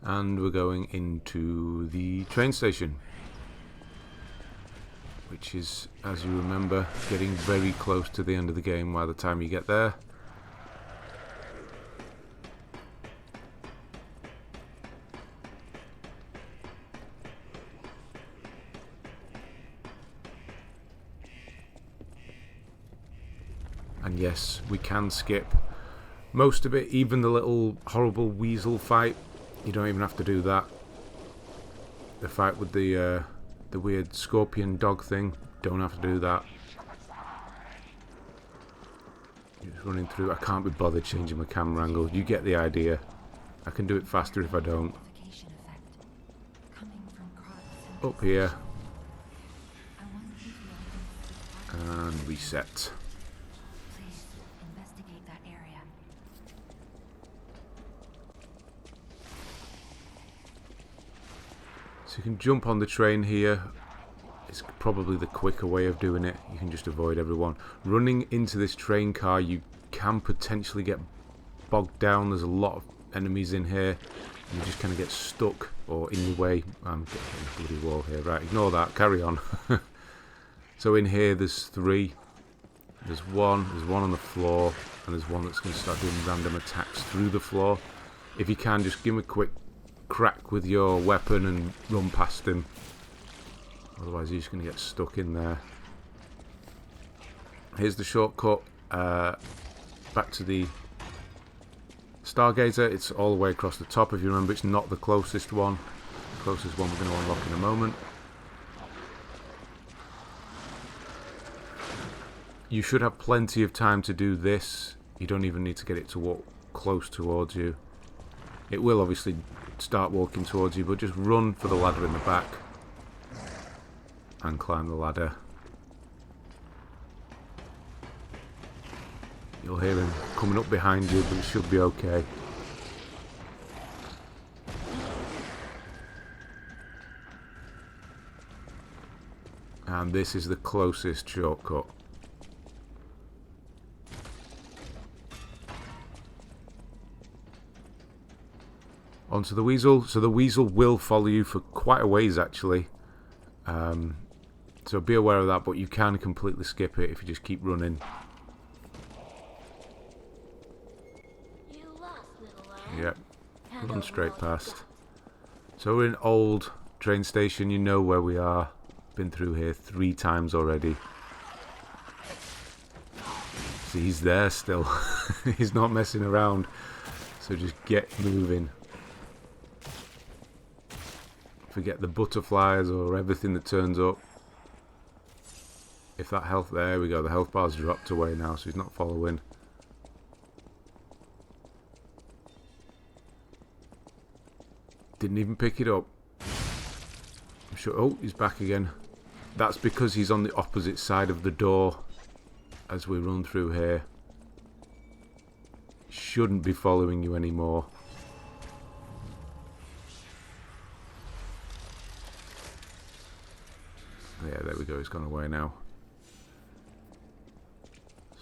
And we're going into the train station, which is, as you remember, getting very close to the end of the game by the time you get there. And yes, we can skip most of it, even the little horrible weasel fight. You don't even have to do that. The fight with the weird scorpion dog thing, don't have to do that. You're just running through. I can't be bothered changing my camera angle. You get the idea. I can do it faster if I don't. Up here. And reset. So you can jump on the train here. It's probably the quicker way of doing it. You can just avoid everyone. Running into this train car, you can potentially get bogged down. There's a lot of enemies in here. And you just kind of get stuck or in your way. I'm getting a bloody wall here. Right, ignore that. Carry on. So in here there's three. There's one on the floor. And there's one that's going to start doing random attacks through the floor. If you can, just give him a quick crack with your weapon and run past him. Otherwise he's going to get stuck in there. Here's the shortcut back to the Stargazer. It's all the way across the top. If you remember, it's not the closest one. The closest one we're going to unlock in a moment. You should have plenty of time to do this. You don't even need to get it to walk close towards you. It will obviously start walking towards you, but just run for the ladder in the back and climb the ladder. You'll hear him coming up behind you, but it should be okay. And this is the closest shortcut. Onto the weasel. So the weasel will follow you for quite a ways actually. So be aware of that, but you can completely skip it if you just keep running. Yep, run straight past. So we're in old train station. You know where we are. Been through here 3 times already. See, he's there still. He's not messing around. So just get moving. Forget the butterflies or everything that turns up. If that health, there we go, the health bar's dropped away now, so he's not following. Didn't even pick it up. I'm sure, oh, he's back again. That's because he's on the opposite side of the door as we run through here. Shouldn't be following you anymore. Yeah, there we go, he's gone away now.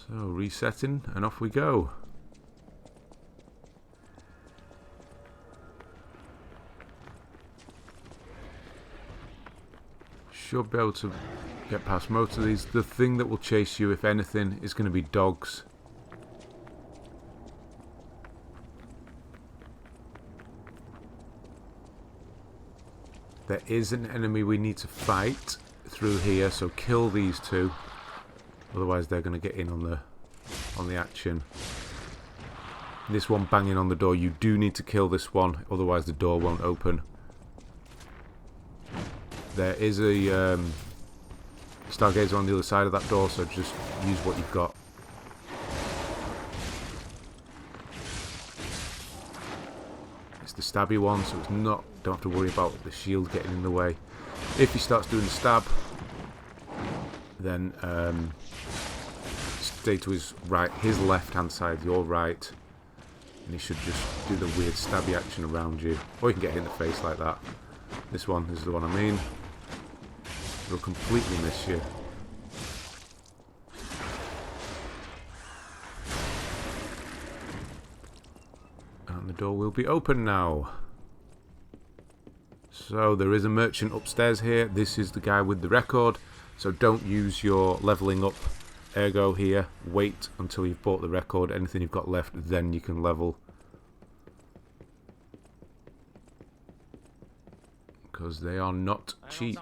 So, resetting, and off we go. Should be able to get past most of these. The thing that will chase you, if anything, is going to be dogs. There is an enemy we need to fight through here, so kill these two, otherwise they're going to get in on the action. This one banging on the door, you do need to kill this one, otherwise the door won't open. There is a Stargazer on the other side of that door, so just use what you've got. It's the stabby one, so it's not, don't have to worry about the shield getting in the way. If he starts doing the stab, then stay to his right, his left hand side, your right, and he should just do the weird stabby action around you, or you can get hit in the face like that. This is the one I mean. It'll completely miss you. And the door will be open now. So there is a merchant upstairs here. This is the guy with the record. So don't use your leveling up ergo here. Wait until you've bought the record. Anything you've got left, then you can level. Because they are not cheap.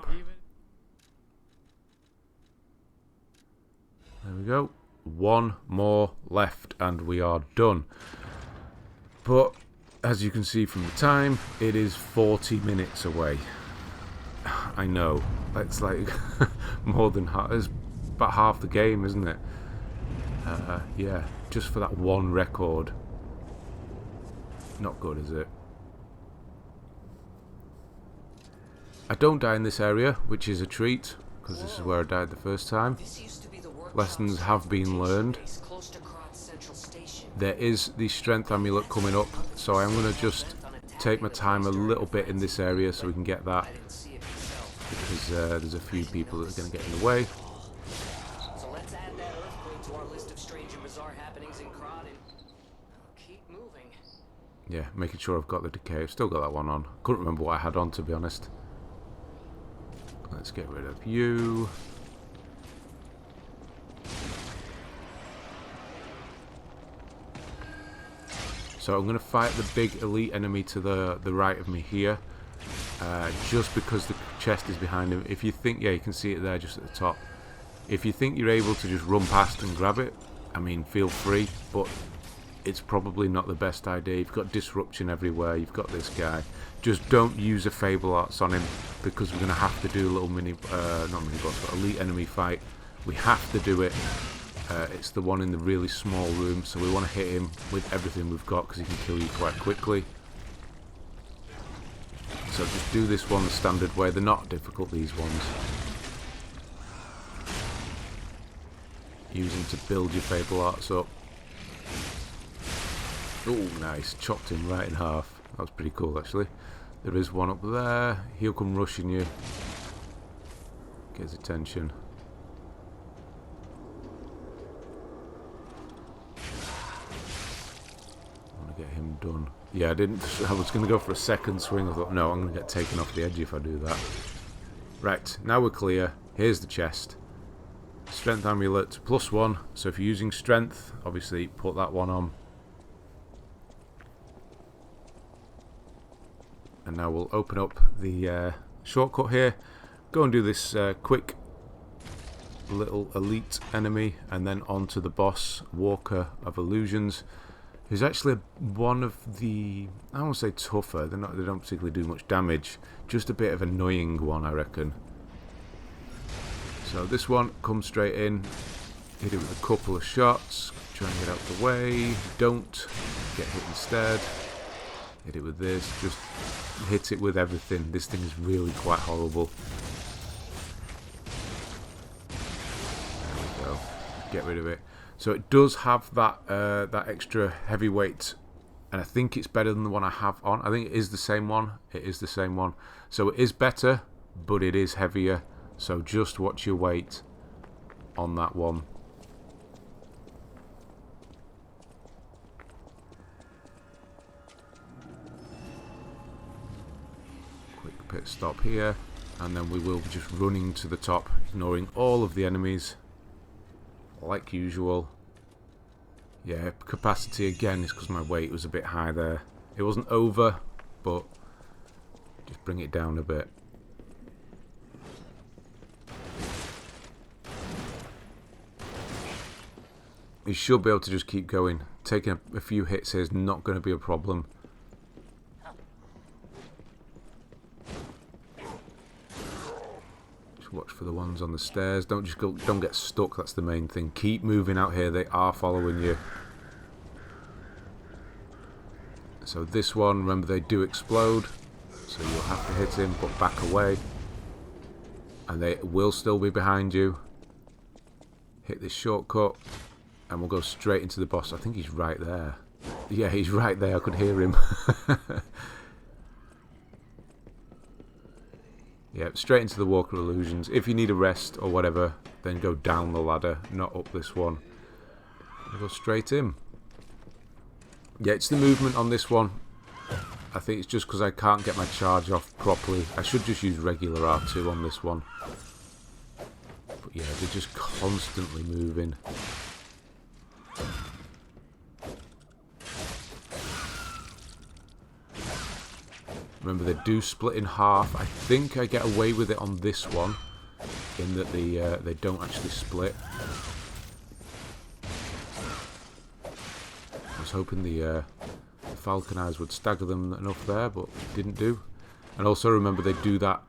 There we go. One more left and we are done. But as you can see from the time, it is 40 minutes away. I know. That's like more than half. It's about half the game, isn't it? Yeah, just for that one record. Not good, is it? I don't die in this area, which is a treat, because this is where I died the first time. Lessons have been learned. There is the strength amulet coming up, so I'm going to just take my time a little bit in this area so we can get that, because there's a few people that are going to get in the way. So let's add that earthquake to our list of strange and bizarre happenings in Krat and keep moving. Yeah, making sure I've got the decay. I've still got that one on. Couldn't remember what I had on, to be honest. Let's get rid of you. So I'm going to fight the big elite enemy to the right of me here. Just because the chest is behind him. If you think, yeah, you can see it there just at the top. If you think you're able to just run past and grab it, I mean, feel free. But it's probably not the best idea. You've got disruption everywhere. You've got this guy. Just don't use a Fable Arts on him, because we're going to have to do a little not mini boss, but elite enemy fight. We have to do it. It's the one in the really small room, so we want to hit him with everything we've got, because he can kill you quite quickly. So just do this one the standard way. They're not difficult, these ones. Use them to build your Fable Arts up. Oh, nice. Chopped him right in half. That was pretty cool, actually. There is one up there. He'll come rushing you. Get his attention. I want to get him done. Yeah, I was going to go for a second swing. I thought, no, I'm going to get taken off the edge if I do that. Right, now we're clear. Here's the chest. Strength amulet +1. So if you're using strength, obviously put that one on. And now we'll open up the shortcut here. Go and do this quick little elite enemy, and then on to the boss, Walker of Illusions, who's actually one of the, I won't say tougher, they don't particularly do much damage, just a bit of annoying one, I reckon. So this one, comes straight in, hit it with a couple of shots, try and get out the way, don't, get hit instead, hit it with this, just hit it with everything. This thing is really quite horrible. There we go, get rid of it. So it does have that that extra heavyweight, and I think it's better than the one I have on. I think it is the same one. It is the same one. So it is better, but it is heavier. So just watch your weight on that one. Quick pit stop here, and then we will be just running to the top, ignoring all of the enemies. Like usual. Yeah, capacity again is because my weight was a bit high there. It wasn't over, but just bring it down a bit. You should be able to just keep going. Taking a few hits here is not going to be a problem. Just watch for the ones on the stairs. Don't get stuck. That's the main thing. Keep moving out here. They are following you. So this one, remember, they do explode. So you'll have to hit him, but back away. And they will still be behind you. Hit this shortcut. And we'll go straight into the boss. I think he's right there. Yeah, he's right there. I could hear him. Yeah, straight into the Walk of Illusions. If you need a rest or whatever, then go down the ladder, not up this one. We'll go straight in. Yeah, it's the movement on this one. I think it's just because I can't get my charge off properly. I should just use regular R2 on this one. But yeah, they're just constantly moving. Remember, they do split in half. I think I get away with it on this one, in that they don't actually split. I was hoping the Falcon Eyes would stagger them enough there, but didn't do. And also remember, they do that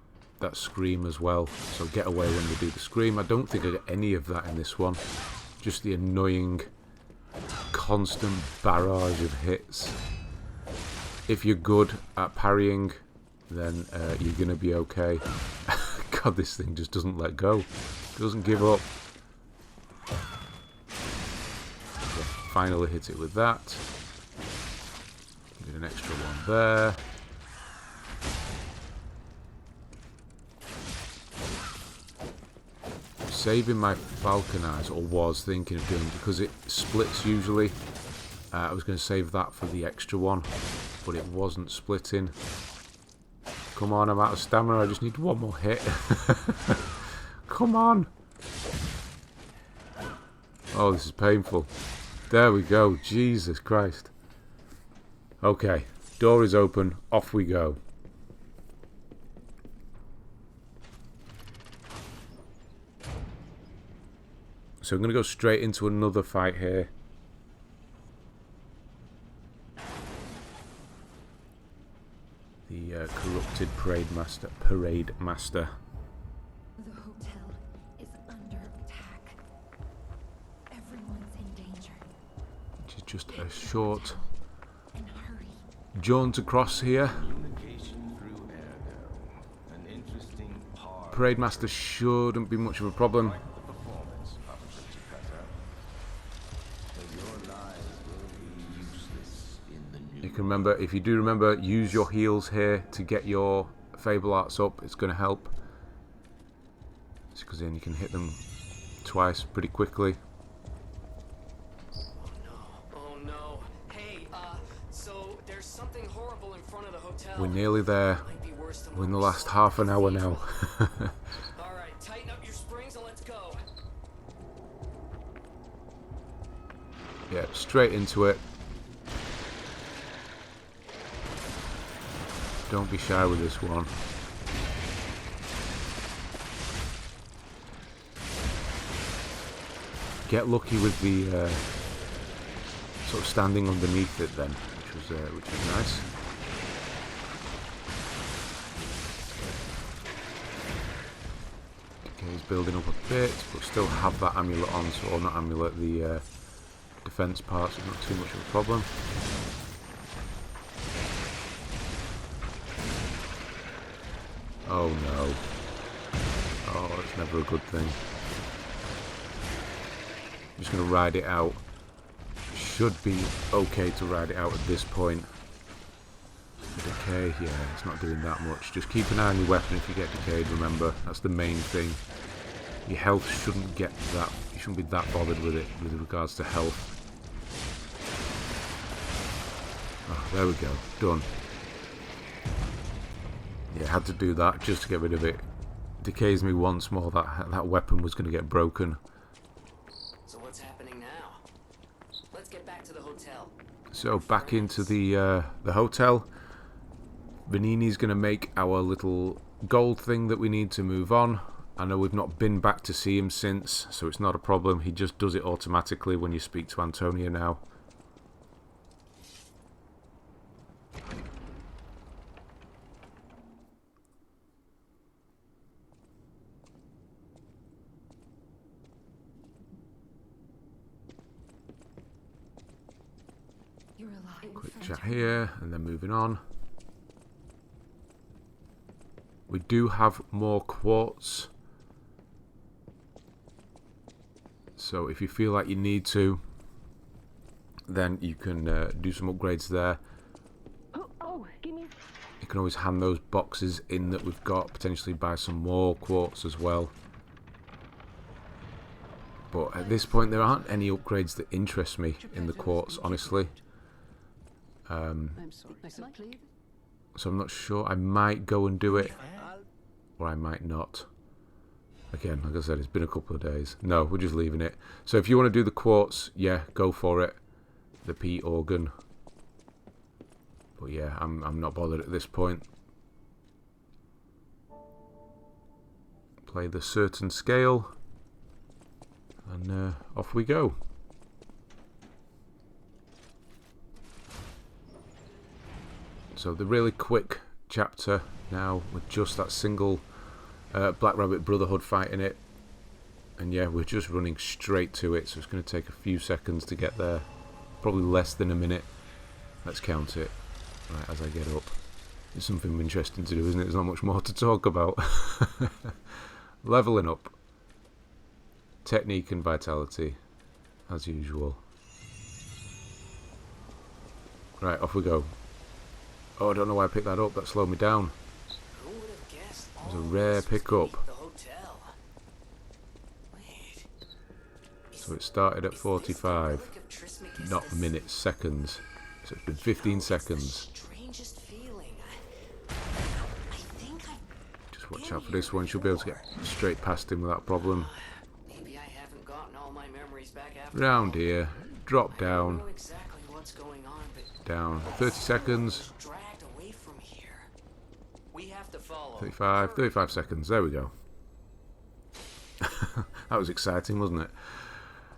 scream as well, so get away when they do the scream. I don't think I get any of that in this one. Just the annoying, constant barrage of hits. If you're good at parrying, then you're going to be okay. God, this thing just doesn't let go. It doesn't give up. Okay, finally hit it with that. Get an extra one there. Saving my Falcon Eyes, or was thinking of doing, because it splits usually. I was going to save that for the extra one, but it wasn't splitting. Come on, I'm out of stamina. I just need one more hit. Come on. Oh, this is painful. There we go. Jesus Christ. Okay, door is open. Off we go. So I'm going to go straight into another fight here. The corrupted parade master. The hotel is under attack. Everyone's in danger. Which is just a short And hurry. jaunt across here. Communication through air now. An interesting part. Parade master shouldn't be much of a problem. Like the performance, Officer Chikata. But your lives will be useless in the new. You can remember, if you do remember, use your heals here to get your Fable Arts up. It's going to help. Because then you can hit them twice pretty quickly. Oh no. Hey, so there's something horrible in front of the hotel. We're nearly there. Might be worse than We're in the what we last saw half in an the hour cathedral. now. Alright, tighten up your springs and let's go. Yeah, straight into it. Don't be shy with this one. Get lucky with the sort of standing underneath it then, which was nice. Okay, he's building up a bit, but still have that amulet on, so, or not amulet, the defense part, so not too much of a problem. Oh no. Oh, it's never a good thing. I'm just going to ride it out. Should be okay to ride it out at this point. Decay, yeah, it's not doing that much. Just keep an eye on your weapon if you get decayed, remember. That's the main thing. Your health shouldn't get that, you shouldn't be that bothered with it with regards to health. Oh, there we go, done. Yeah, had to do that just to get rid of it. Decays me once more, that weapon was going to get broken. So what's happening now? Let's get back to the hotel. So back into the hotel. Venigni's going to make our little gold thing that we need to move on. I know we've not been back to see him since, so it's not a problem. He just does it automatically when you speak to Antonia now. You're alive. Quick chat here, and then moving on. We do have more quartz. So if you feel like you need to, then you can do some upgrades there. You can always hand those boxes in that we've got, potentially buy some more quartz as well. But at this point there aren't any upgrades that interest me in the quartz, honestly. So I'm not sure. I might go and do it, or I might not. Again, like I said, it's been a couple of days. No, we're just leaving it. So if you want to do the quartz, yeah, go for it. The P organ. But yeah, I'm not bothered at this point. Play the certain scale. And off we go. So the really quick chapter now with just that single Black Rabbit Brotherhood fight in it. And yeah, we're just running straight to it, so it's going to take a few seconds to get there. Probably less than a minute. Let's count it. Right, as I get up. It's something interesting to do, isn't it? There's not much more to talk about. Leveling up. Technique and vitality, as usual. Right, off we go. Oh, I don't know why I picked that up. That slowed me down. Who would have guessed? It was a rare pickup. The hotel. Wait. So it started at 45. Not minutes, seconds. So it's been 15 seconds. Strangest feeling. I think Just watch out for this one. She'll be able to get straight past him without problem. maybe I haven't gotten all my memories back after Round all. here. Drop I don't down. know exactly what's going on, but Down. 30 seconds. dragged away from here. We have to follow. 35 seconds. There we go. That was exciting, wasn't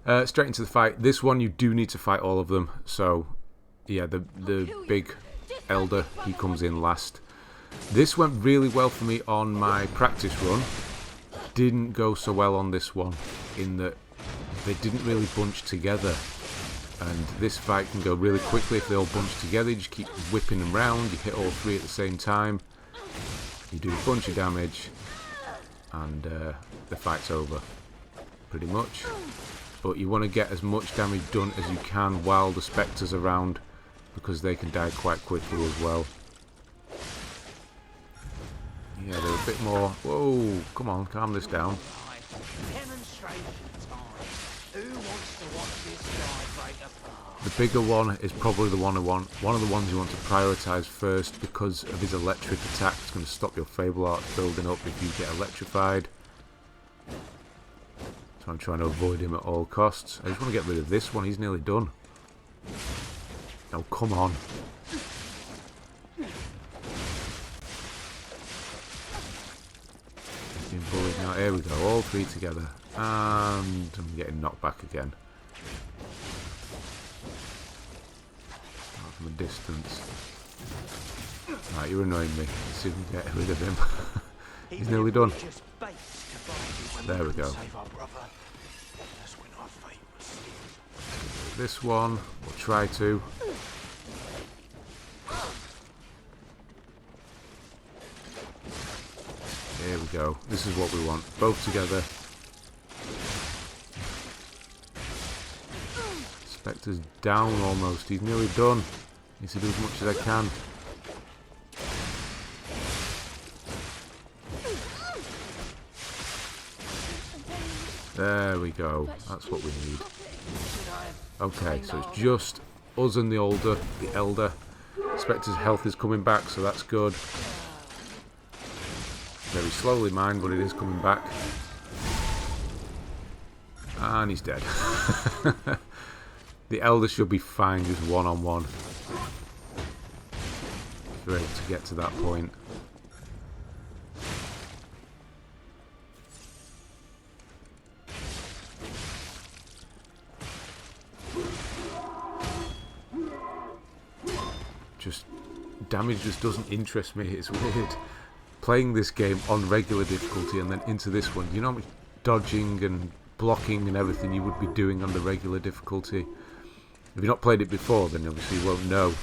it? Straight into the fight. This one you do need to fight all of them. So, yeah, the big elder, he comes in last. This went really well for me on my practice run. Didn't go so well on this one, in that they didn't really bunch together. And this fight can go really quickly if they all bunch together. You just keep whipping them round. You hit all three at the same time. You do a bunch of damage, and the fight's over, pretty much. But you want to get as much damage done as you can while the spectres are around, because they can die quite quickly as well. Yeah, they're a bit more... Whoa, come on, calm this down. The bigger one is probably the one one of the ones you want to prioritise first, because of his electric attack. It's going to stop your Fable Arts building up if you get electrified. So I'm trying to avoid him at all costs. I just want to get rid of this one. He's nearly done. Oh, come on. He's being bullied now. Here we go. All three together. And I'm getting knocked back again. Start from a distance. Right, you're annoying me. Let's see if we can get rid of him. He's nearly done. There we go. This one, we'll try to. Here we go. This is what we want. Both together. Spectre's down almost. He's nearly done. Needs to do as much as I can. There we go. That's what we need. Okay, so it's just us and the elder. Spectre's health is coming back, so that's good. Very slowly, mind, but it is coming back. And he's dead. The elder should be fine, just one-on-one. If you're able to get to that point. Damage just doesn't interest me. It's weird playing this game on regular difficulty and then into this one. You know how much dodging and blocking and everything you would be doing on the regular difficulty, If you've not played it before, then obviously you won't know.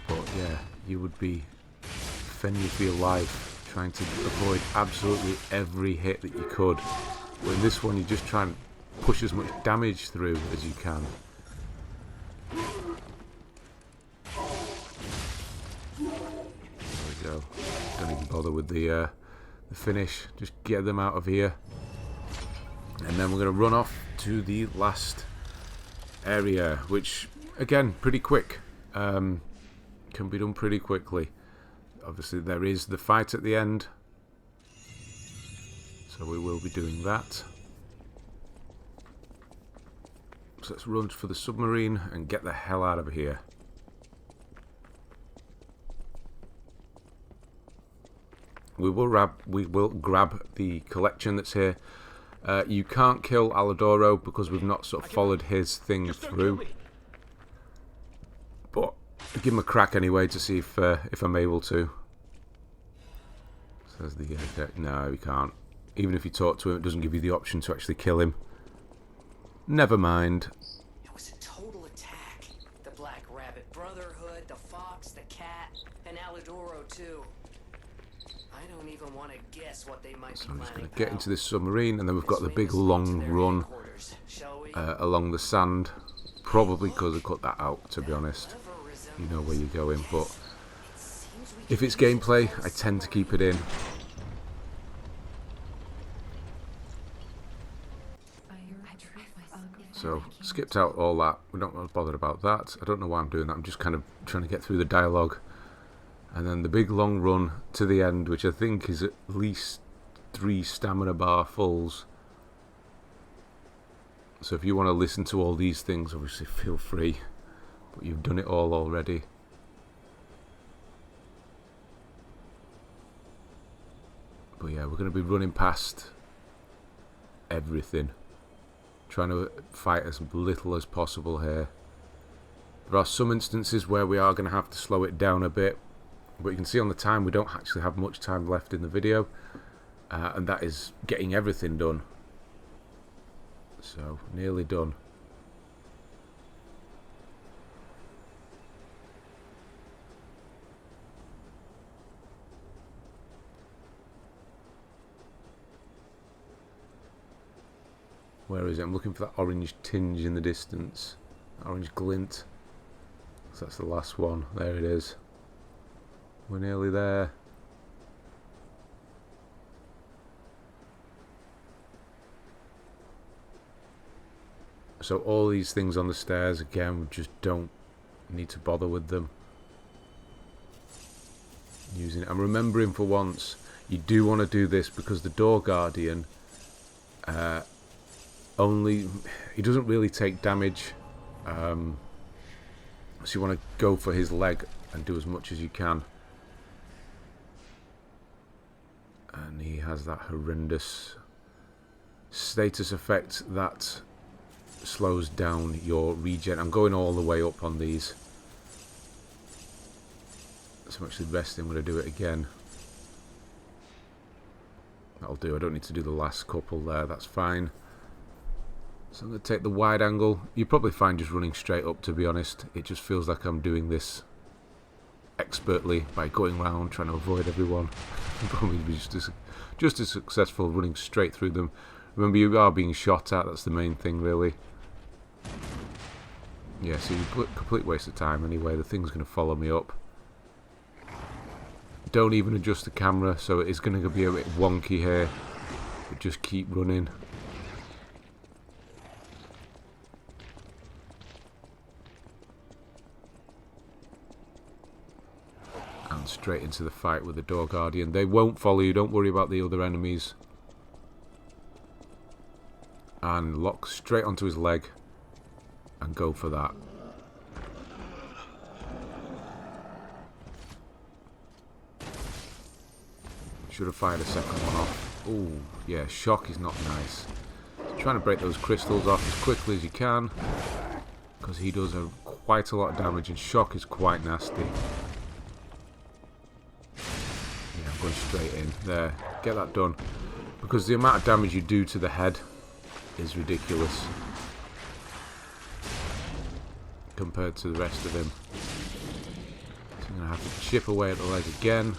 But yeah, you would be fending for your life, trying to avoid absolutely every hit that you could. But in this one, you just try and push as much damage through as you can. There we go. Don't even bother with the finish. Just get them out of here. And then we're going to run off to the last area, which, again, pretty quick. Can be done pretty quickly. Obviously, there is the fight at the end. So we will be doing that. So let's run for the submarine and get the hell out of here. We will grab the collection that's here. You can't kill Alidoro because we've not sort of followed his thing through. But I'll give him a crack anyway to see if I'm able to. Says the no, you can't. Even if you talk to him, it doesn't give you the option to actually kill him. Never mind. It was a total attack. The Black Rabbit Brotherhood, the Fox, the Cat, and Alidoro too. I don't even want to guess what they might be So I'm just going planning. to get into this submarine, and then we've got the big long run along the sand. Probably because I cut that out, to be honest. You know where you're going, but if it's gameplay, I tend to keep it in. So, skipped out all that. We're not bothered about that. I don't know why I'm doing that. I'm just kind of trying to get through the dialogue. And then the big long run to the end, which I think is at least 3 stamina bar fulls. So if you want to listen to all these things, obviously feel free. But you've done it all already. But yeah, we're going to be running past everything. Trying to fight as little as possible here. There are some instances where we are going to have to slow it down a bit. But you can see on the time we don't actually have much time left in the video. And that is getting everything done. So, nearly done. Where is it? I'm looking for that orange tinge in the distance. Orange glint. So that's the last one. There it is. We're nearly there. So all these things on the stairs, again, we just don't need to bother with them. Using it. I'm remembering for once, you do want to do this because the Door Guardian he doesn't really take damage. So you want to go for his leg and do as much as you can. And he has that horrendous status effect that slows down your regen. I'm going all the way up on these. So I'm actually resting. I'm going to do it again. That'll do. I don't need to do the last couple there. That's fine. So I'm going to take the wide angle. You're probably fine just running straight up, to be honest. It just feels like I'm doing this expertly by going around trying to avoid everyone. Probably be just as successful running straight through them. Remember, you are being shot at. That's the main thing, really. Yeah, so you complete waste of time anyway. The thing's going to follow me up. Don't even adjust the camera, so it is going to be a bit wonky here. But just keep running. And straight into the fight with the Door Guardian. They won't follow you. Don't worry about the other enemies. And lock straight onto his leg. And go for that. Should have fired a second one off. Ooh, yeah, shock is not nice. So trying to break those crystals off as quickly as you can. Because he does quite a lot of damage and shock is quite nasty. Yeah, I'm going straight in. There, get that done. Because the amount of damage you do to the head is ridiculous. compared to the rest of him. So I'm going to have to chip away at the leg again.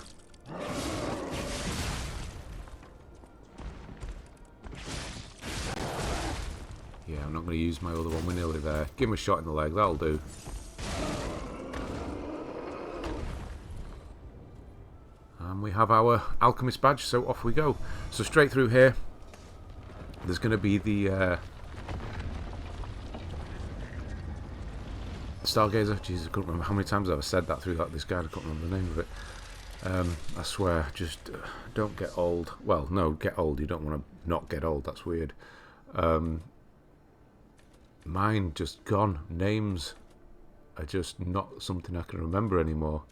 Yeah, I'm not going to use my other one. We're nearly there. Give him a shot in the leg. That'll do. And we have our alchemist badge, so off we go. So straight through here, there's going to be the Stargazer. Jesus, I couldn't remember how many times I've said that through this guide. I can't remember the name of it. I swear, just don't get old. Well, no, get old. You don't want to not get old. That's weird. Mine just gone. Names are just not something I can remember anymore,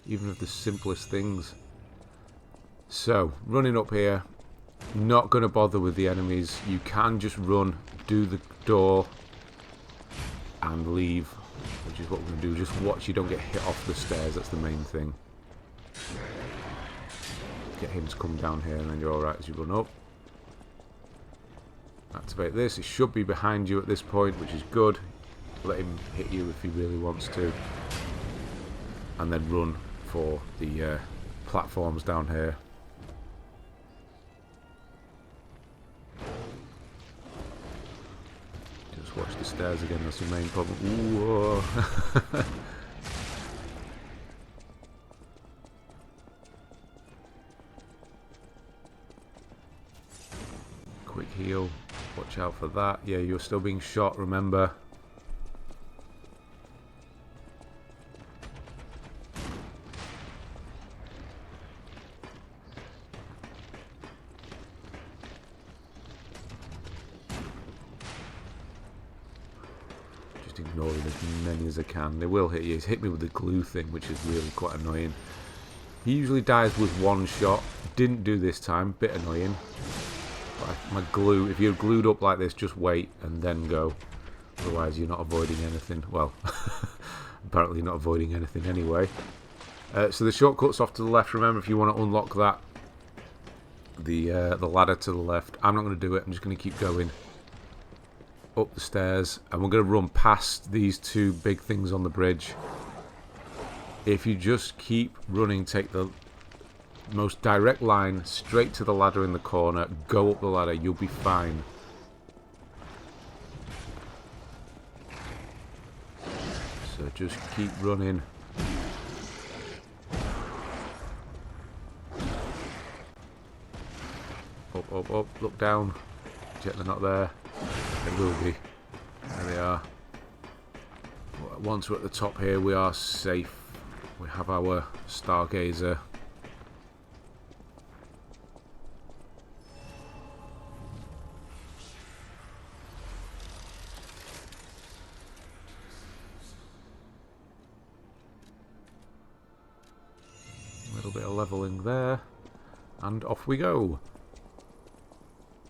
even of the simplest things. So, running up here, not going to bother with the enemies. You can just run, do the door, and leave, which is what we're going to do. Just watch you don't get hit off the stairs. That's the main thing. Get him to come down here, and then you're alright as you run up. Activate this. It should be behind you at this point, which is good. Let him hit you if he really wants to. And then run for the platforms down here. Just watch the stairs again. That's the main problem. Ooh. Quick heal. Watch out for that. Yeah, you're still being shot, remember. Just ignoring as many as I can. They will hit you. He's hit me with the glue thing, which is really quite annoying. He usually dies with one shot. Didn't do this time. Bit annoying. My glue, if you're glued up like this, just wait and then go. Otherwise you're not avoiding anything. Well, apparently you're not avoiding anything anyway. So the shortcut's off to the left. Remember, if you want to unlock that, the ladder to the left. I'm not going to do it. I'm just going to keep going up the stairs. And we're going to run past these two big things on the bridge. If you just keep running, take the most direct line straight to the ladder in the corner, go up the ladder, you'll be fine. So just keep running. Up, up, up, look down. Check they're not there. They will be. There they are. Once we're at the top here, we are safe. We have our Stargazer. Bit of leveling there, and off we go.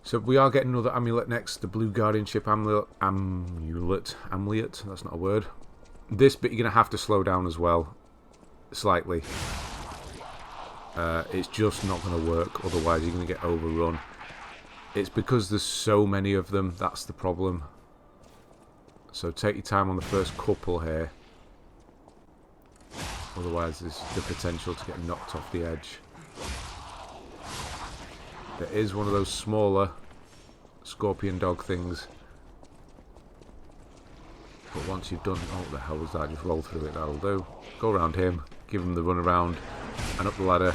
So we are getting another amulet next, the blue guardianship amulet, that's not a word. This bit you're going to have to slow down as well, slightly. It's just not going to work, otherwise you're going to get overrun. It's because there's so many of them, that's the problem. So take your time on the first couple here. Otherwise there's the potential to get knocked off the edge. There is one of those smaller scorpion dog things. But once you've done... Oh, what the hell was that? Just roll through it, that'll do. Go around him, give him the run around, and up the ladder.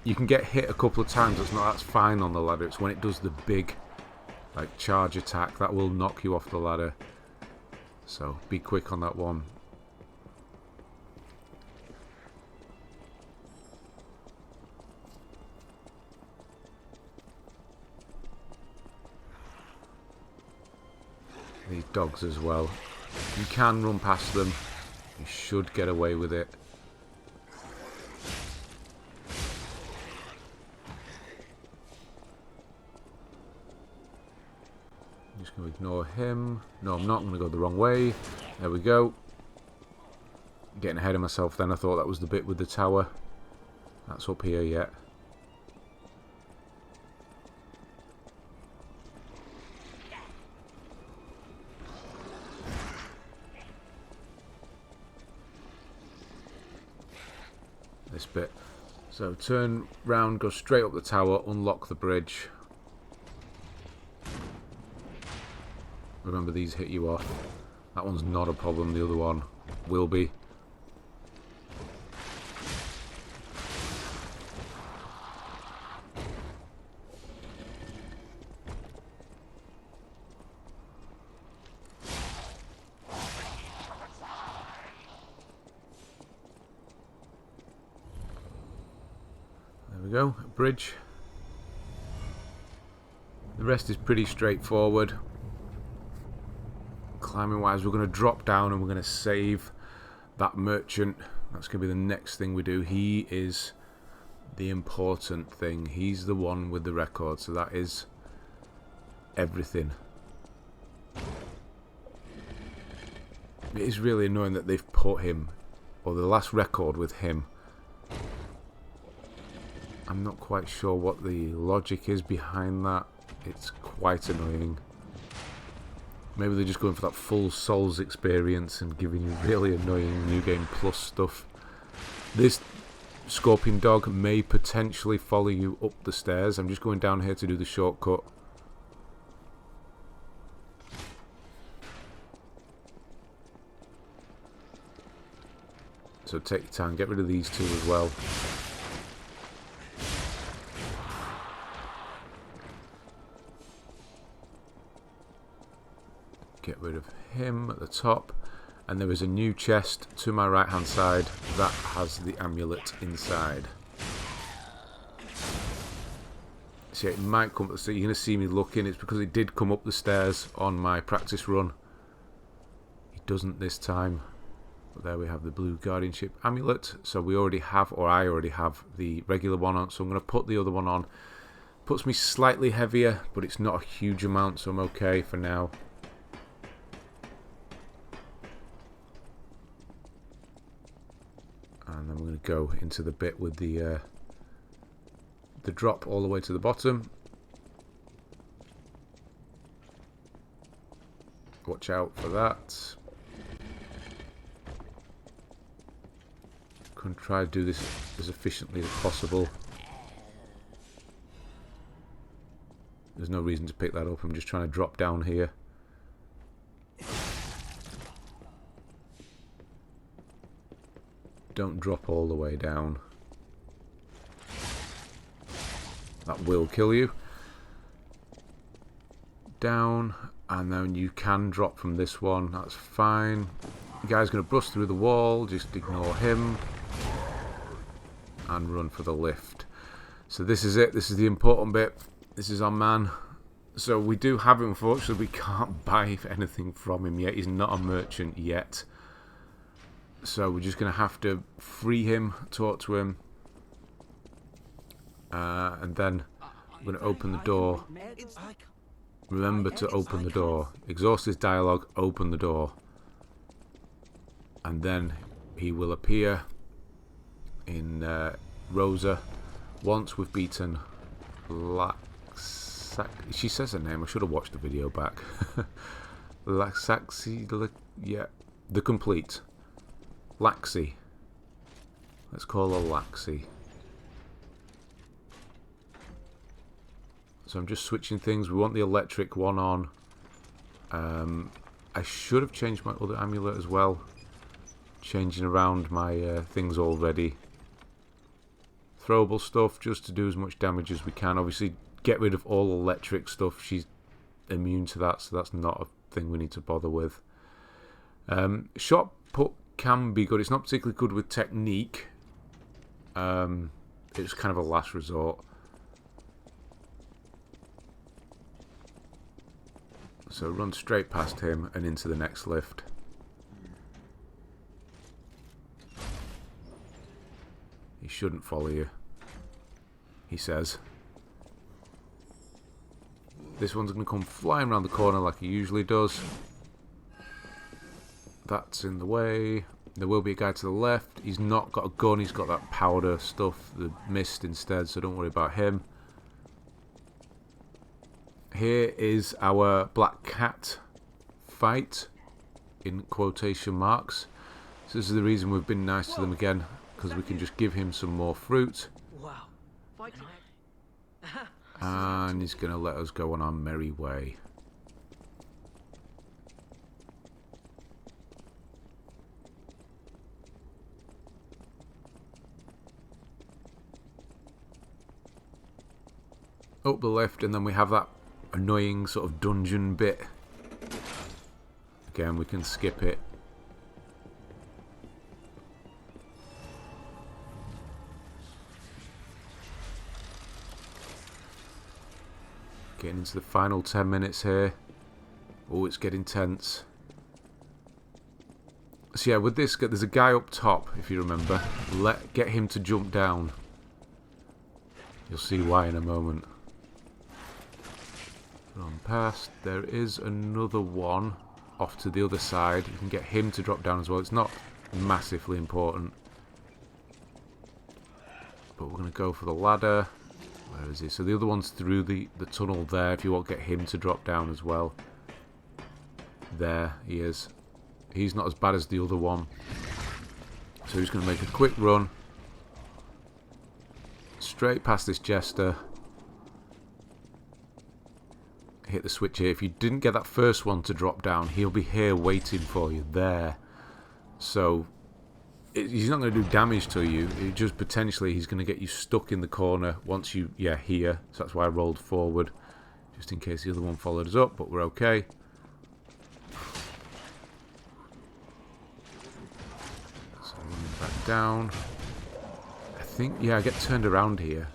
You can get hit a couple of times, that's fine on the ladder. It's when it does the big like charge attack that will knock you off the ladder. So be quick on that one. These dogs as well. You can run past them. You should get away with it. I'm just going to ignore him. No, I'm not. I'm going to go the wrong way. There we go. Getting ahead of myself then. I thought that was the bit with the tower. That's up here yet. this bit. So turn round, go straight up the tower, unlock the bridge. Remember, these hit you off. That one's not a problem, the other one will be. There we go, bridge. The rest is pretty straightforward. Climbing wise, we're going to drop down and we're going to save that merchant. That's going to be the next thing we do. He is the important thing. He's the one with the record, so that is everything. It is really annoying that they've put him, or the last record with him. I'm not quite sure what the logic is behind that. It's quite annoying. Maybe they're just going for that full Souls experience and giving you really annoying New Game Plus stuff. This Scorpion Dog may potentially follow you up the stairs. I'm just going down here to do the shortcut. So take your time, get rid of these two as well. Get rid of him at the top, and there is a new chest to my right hand side that has the amulet inside. So it might come up the stairs. You're going to see me looking. It's because it did come up the stairs on my practice run. It doesn't this time. But there we have the blue Guardianship amulet. So we already have, or I already have, the regular one on. So I'm going to put the other one on. Puts me slightly heavier, but it's not a huge amount, so I'm okay for now. And then we're going to go into the bit with the drop all the way to the bottom. Watch out for that. Can try to do this as efficiently as possible. There's no reason to pick that up. I'm just trying to drop down here. Don't drop all the way down. That will kill you. Down, and then you can drop from this one. That's fine. The guy's going to bust through the wall. Just ignore him. And run for the lift. So this is it. This is the important bit. This is our man. So we do have him. Unfortunately, we can't buy anything from him yet. He's not a merchant yet. So we're just going to have to free him, talk to him, and then I'm going to open the door. Remember to open the door. Exhaust his dialogue, open the door. And then he will appear in Rosa once we've beaten Laxasia. She says her name, I should have watched the video back. Laxasia, yeah, the complete. Laxi. Let's call her Laxi. So I'm just switching things. We want the electric one on. I should have changed my other amulet as well. Changing around my things already. Throwable stuff just to do as much damage as we can. Obviously get rid of all electric stuff. She's immune to that, so that's not a thing we need to bother with. Shot put can be good. It's not particularly good with technique. It's kind of a last resort. So run straight past him and into the next lift. He shouldn't follow you, he says. This one's going to come flying around the corner like he usually does. That's in the way. There will be a guy to the left. He's not got a gun. He's got that powder stuff, the mist instead, so don't worry about him. Here is our Black Cat fight, in quotation marks. So this is the reason we've been nice to them again. because we can just give him some more fruit. Wow. And he's going to let us go on our merry way. Up the lift, and then we have that annoying sort of dungeon bit. Again, we can skip it. Getting into the final 10 minutes here. Oh, it's getting tense. So yeah, with this, there's a guy up top, if you remember. Get him to jump down. You'll see why in a moment. Run past. There is another one off to the other side. You can get him to drop down as well. It's not massively important. But we're going to go for the ladder. Where is he? So the other one's through the tunnel there. If you want to get him to drop down as well. There he is. He's not as bad as the other one. So he's going to make a quick run. Straight past this jester. Hit the switch here. If you didn't get that first one to drop down, he'll be here waiting for you there. So he's not going to do damage to you. It just potentially he's going to get you stuck in the corner once you here. So that's why I rolled forward, just in case the other one followed us up. But we're okay. So running back down. I think I get turned around here.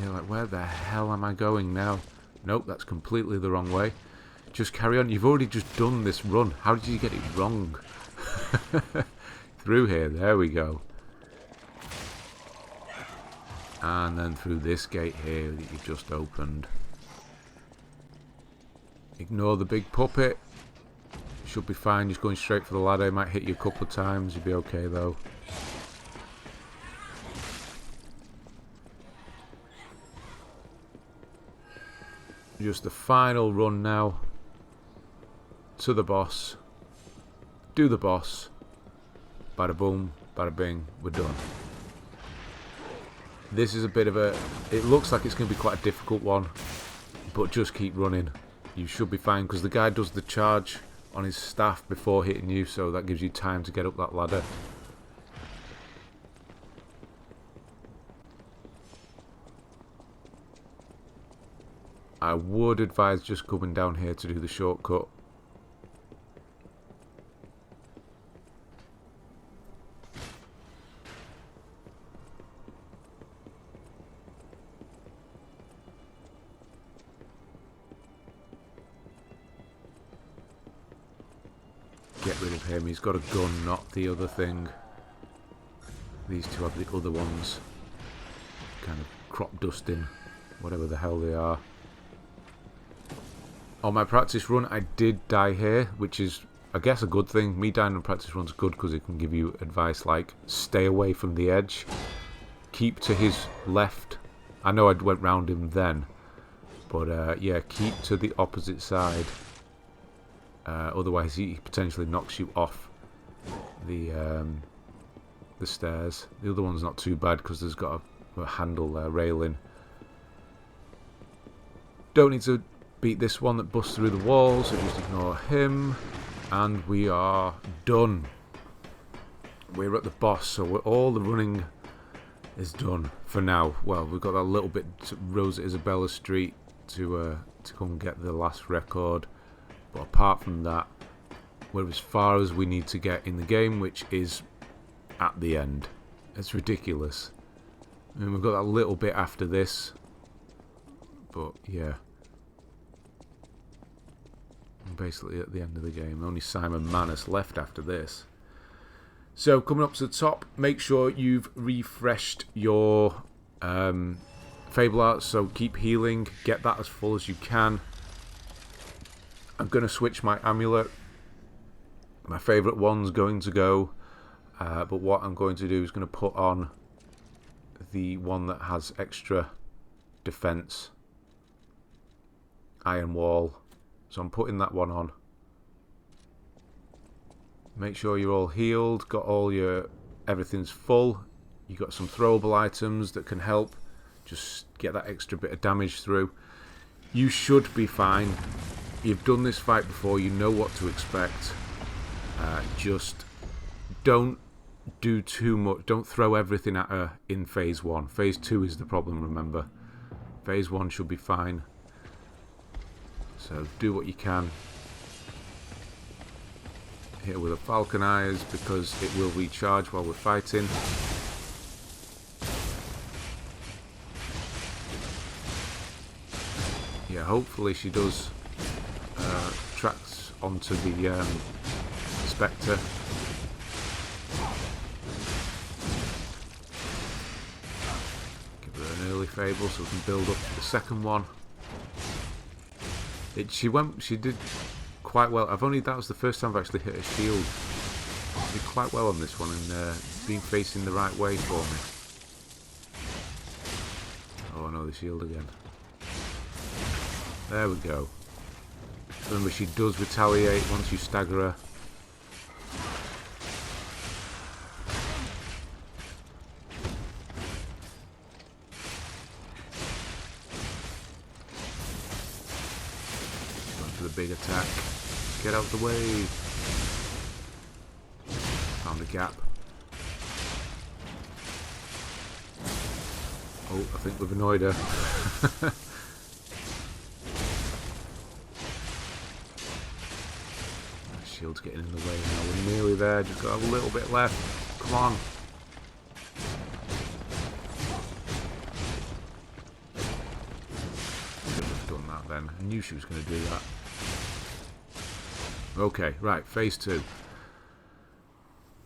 You're like, where the hell am I going now? Nope, that's completely the wrong way. Just carry on. You've already just done this run. How did you get it wrong? Through here. There we go. And then through this gate here that you've just opened. Ignore the big puppet. Should be fine. Just going straight for the ladder. Might hit you a couple of times. You'll be okay though. Just the final run now to the boss. Do the boss. Bada boom, bada bing, we're done. This is a bit of a... It looks like it's going to be quite a difficult one, but just keep running. You should be fine, because the guy does the charge on his staff before hitting you, so that gives you time to get up that ladder. I would advise just coming down here to do the shortcut. Get rid of him. He's got a gun, not the other thing. These two have the other ones. Kind of crop dusting, whatever the hell they are. On my practice run, I did die here, which is, I guess, a good thing. Me dying on practice run's good because it can give you advice like, stay away from the edge. Keep to his left. I know I went round him then. But, yeah, keep to the opposite side. Otherwise, he potentially knocks you off the stairs. The other one's not too bad because there's got a handle there, railing. Don't need to beat this one that busts through the walls, so just ignore him. And we are done. We're at the boss, so all the running is done for now. Well, we've got that little bit to Rosa Isabella Street to come get the last record. But apart from that, we're as far as we need to get in the game, which is at the end. It's ridiculous. I mean, we've got that little bit after this. But, yeah. Basically at the end of the game. Only Simon Manus left after this. So coming up to the top, make sure you've refreshed your Fable Arts, so keep healing, get that as full as you can. I'm going to switch my amulet. My favourite one's going to go, but what I'm going to do is going to put on the one that has extra defense, Iron Wall. So I'm putting that one on. Make sure you're all healed, got all your everything's full. You've got some throwable items that can help just get that extra bit of damage through. You should be fine. You've done this fight before, you know what to expect. Just don't do too much. Don't throw everything at her in phase 1. Phase 2 is the problem, remember. Phase 1 should be fine. So do what you can. Hit her with a Falcon Eyes because it will recharge while we're fighting. Yeah, hopefully she does tracks onto the Spectre. Give her an early Fable so we can build up to the second one. She did quite well. That was the first time I've actually hit a shield. She did quite well on this one and being facing the right way for me. Oh no, the shield again. There we go. Remember, she does retaliate once you stagger her. Going for the big attack. Get out the way. Found the gap. Oh, I think we've annoyed her. Shield's getting in the way now. We're nearly there. Just got a little bit left. Come on. Should have done that then. I knew she was going to do that. Okay, right. Phase 2.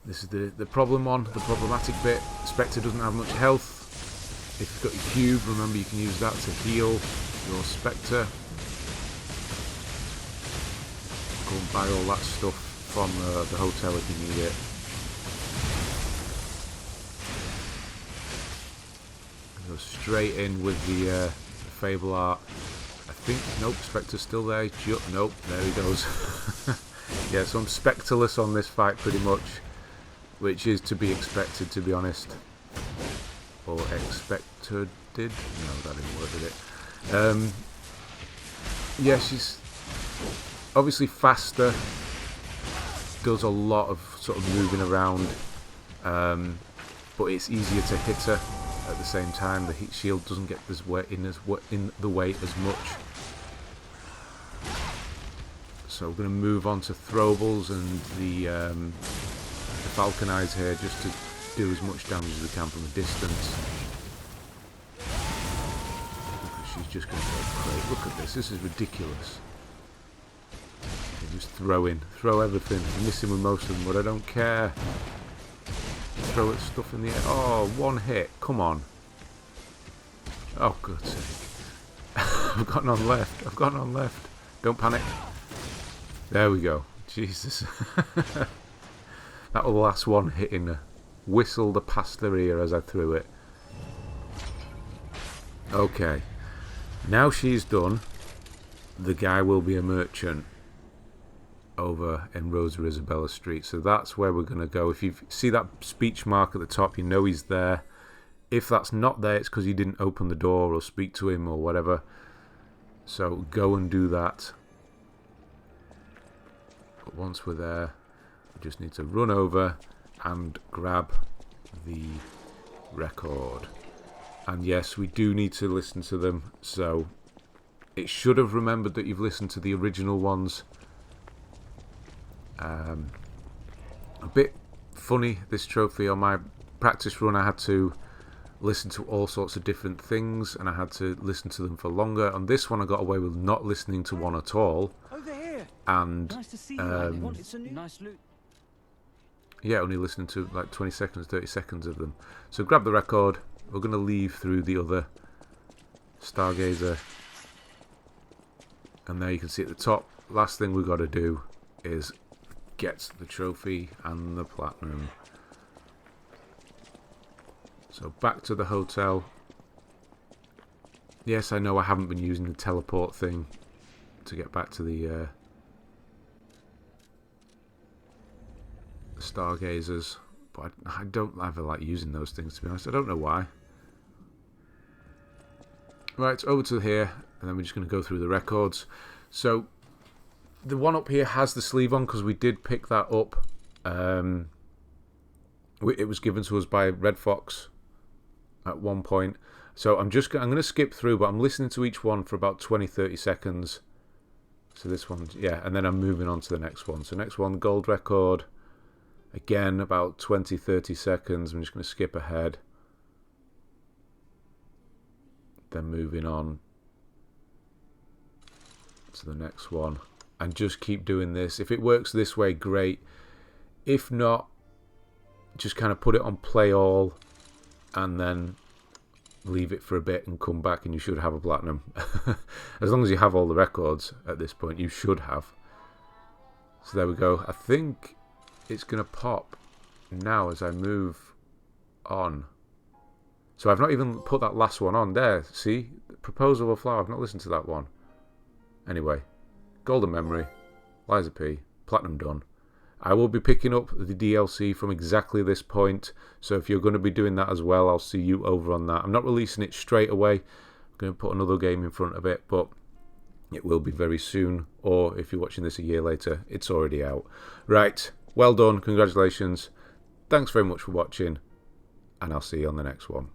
This is the problem one. The problematic bit. Spectre doesn't have much health. If you've got your cube, remember you can use that to heal your Spectre. Go and buy all that stuff from the hotel if you need it. Go straight in with the Fable art. I think, nope, Spectre's still there. Nope, there he goes. Yeah, so I'm Spectreless on this fight pretty much, which is to be expected, to be honest. Or expected? No, that didn't work, did it? Yeah, she's obviously faster, does a lot of sort of moving around, but it's easier to hit her at the same time. The heat shield doesn't get in the way as much. So we're going to move on to throwables and the Falcon Eyes here, just to do as much damage as we can from a distance. She's just going to go crazy. Look at this. This is ridiculous. Just throw everything. I'm missing with most of them, but I don't care. Throw it stuff in the air. Oh, one hit. Come on. Oh, God's sake. I've got none left. I've got none left. Don't panic. There we go. Jesus. That was the last one hitting her. Whistled past her ear as I threw it. Okay. Now she's done, the guy will be a merchant over in Rosa Isabella Street. So that's where we're going to go. If you see that speech mark at the top, you know he's there. If that's not there, it's because you didn't open the door or speak to him or whatever. So go and do that. But once we're there, we just need to run over and grab the record. And yes, we do need to listen to them, so it should have remembered that you've listened to the original ones. A bit funny, this trophy. On my practice run I had to listen to all sorts of different things, and I had to listen to them for longer. On this one I got away with not listening to one at all. Over here. And Nice to see you, man. It's a nice loot. yeah, only listening to like 20 seconds, 30 seconds of them. So grab the record. We're going to leave through the other Stargazer. And there you can see at the top, last thing we've got to do is get the trophy and the platinum. So back to the hotel. Yes, I know I haven't been using the teleport thing to get back to the Stargazers, But I don't ever like using those things, to be honest. I don't know why. Right, over to here, and then we're just going to go through the records. So, the one up here has the sleeve on, because we did pick that up. It was given to us by Red Fox at one point. So I'm going to skip through, but I'm listening to each one for about 20-30 seconds. So this one, yeah, and then I'm moving on to the next one. So next one, gold record. Again, about 20-30 seconds. I'm just going to skip ahead. Then moving on to the next one. And just keep doing this. If it works this way, great. If not, just kind of put it on play all and then leave it for a bit and come back and you should have a platinum. As long as you have all the records at this point, you should have. So there we go. I think it's going to pop now as I move on. So I've not even put that last one on there. See? Proposal of Flower. I've not listened to that one. Anyway. Golden Memory. Liza P. Platinum done. I will be picking up the DLC from exactly this point. So if you're going to be doing that as well, I'll see you over on that. I'm not releasing it straight away. I'm going to put another game in front of it. But it will be very soon. Or if you're watching this a year later, it's already out. Right. Well done. Congratulations. Thanks very much for watching. And I'll see you on the next one.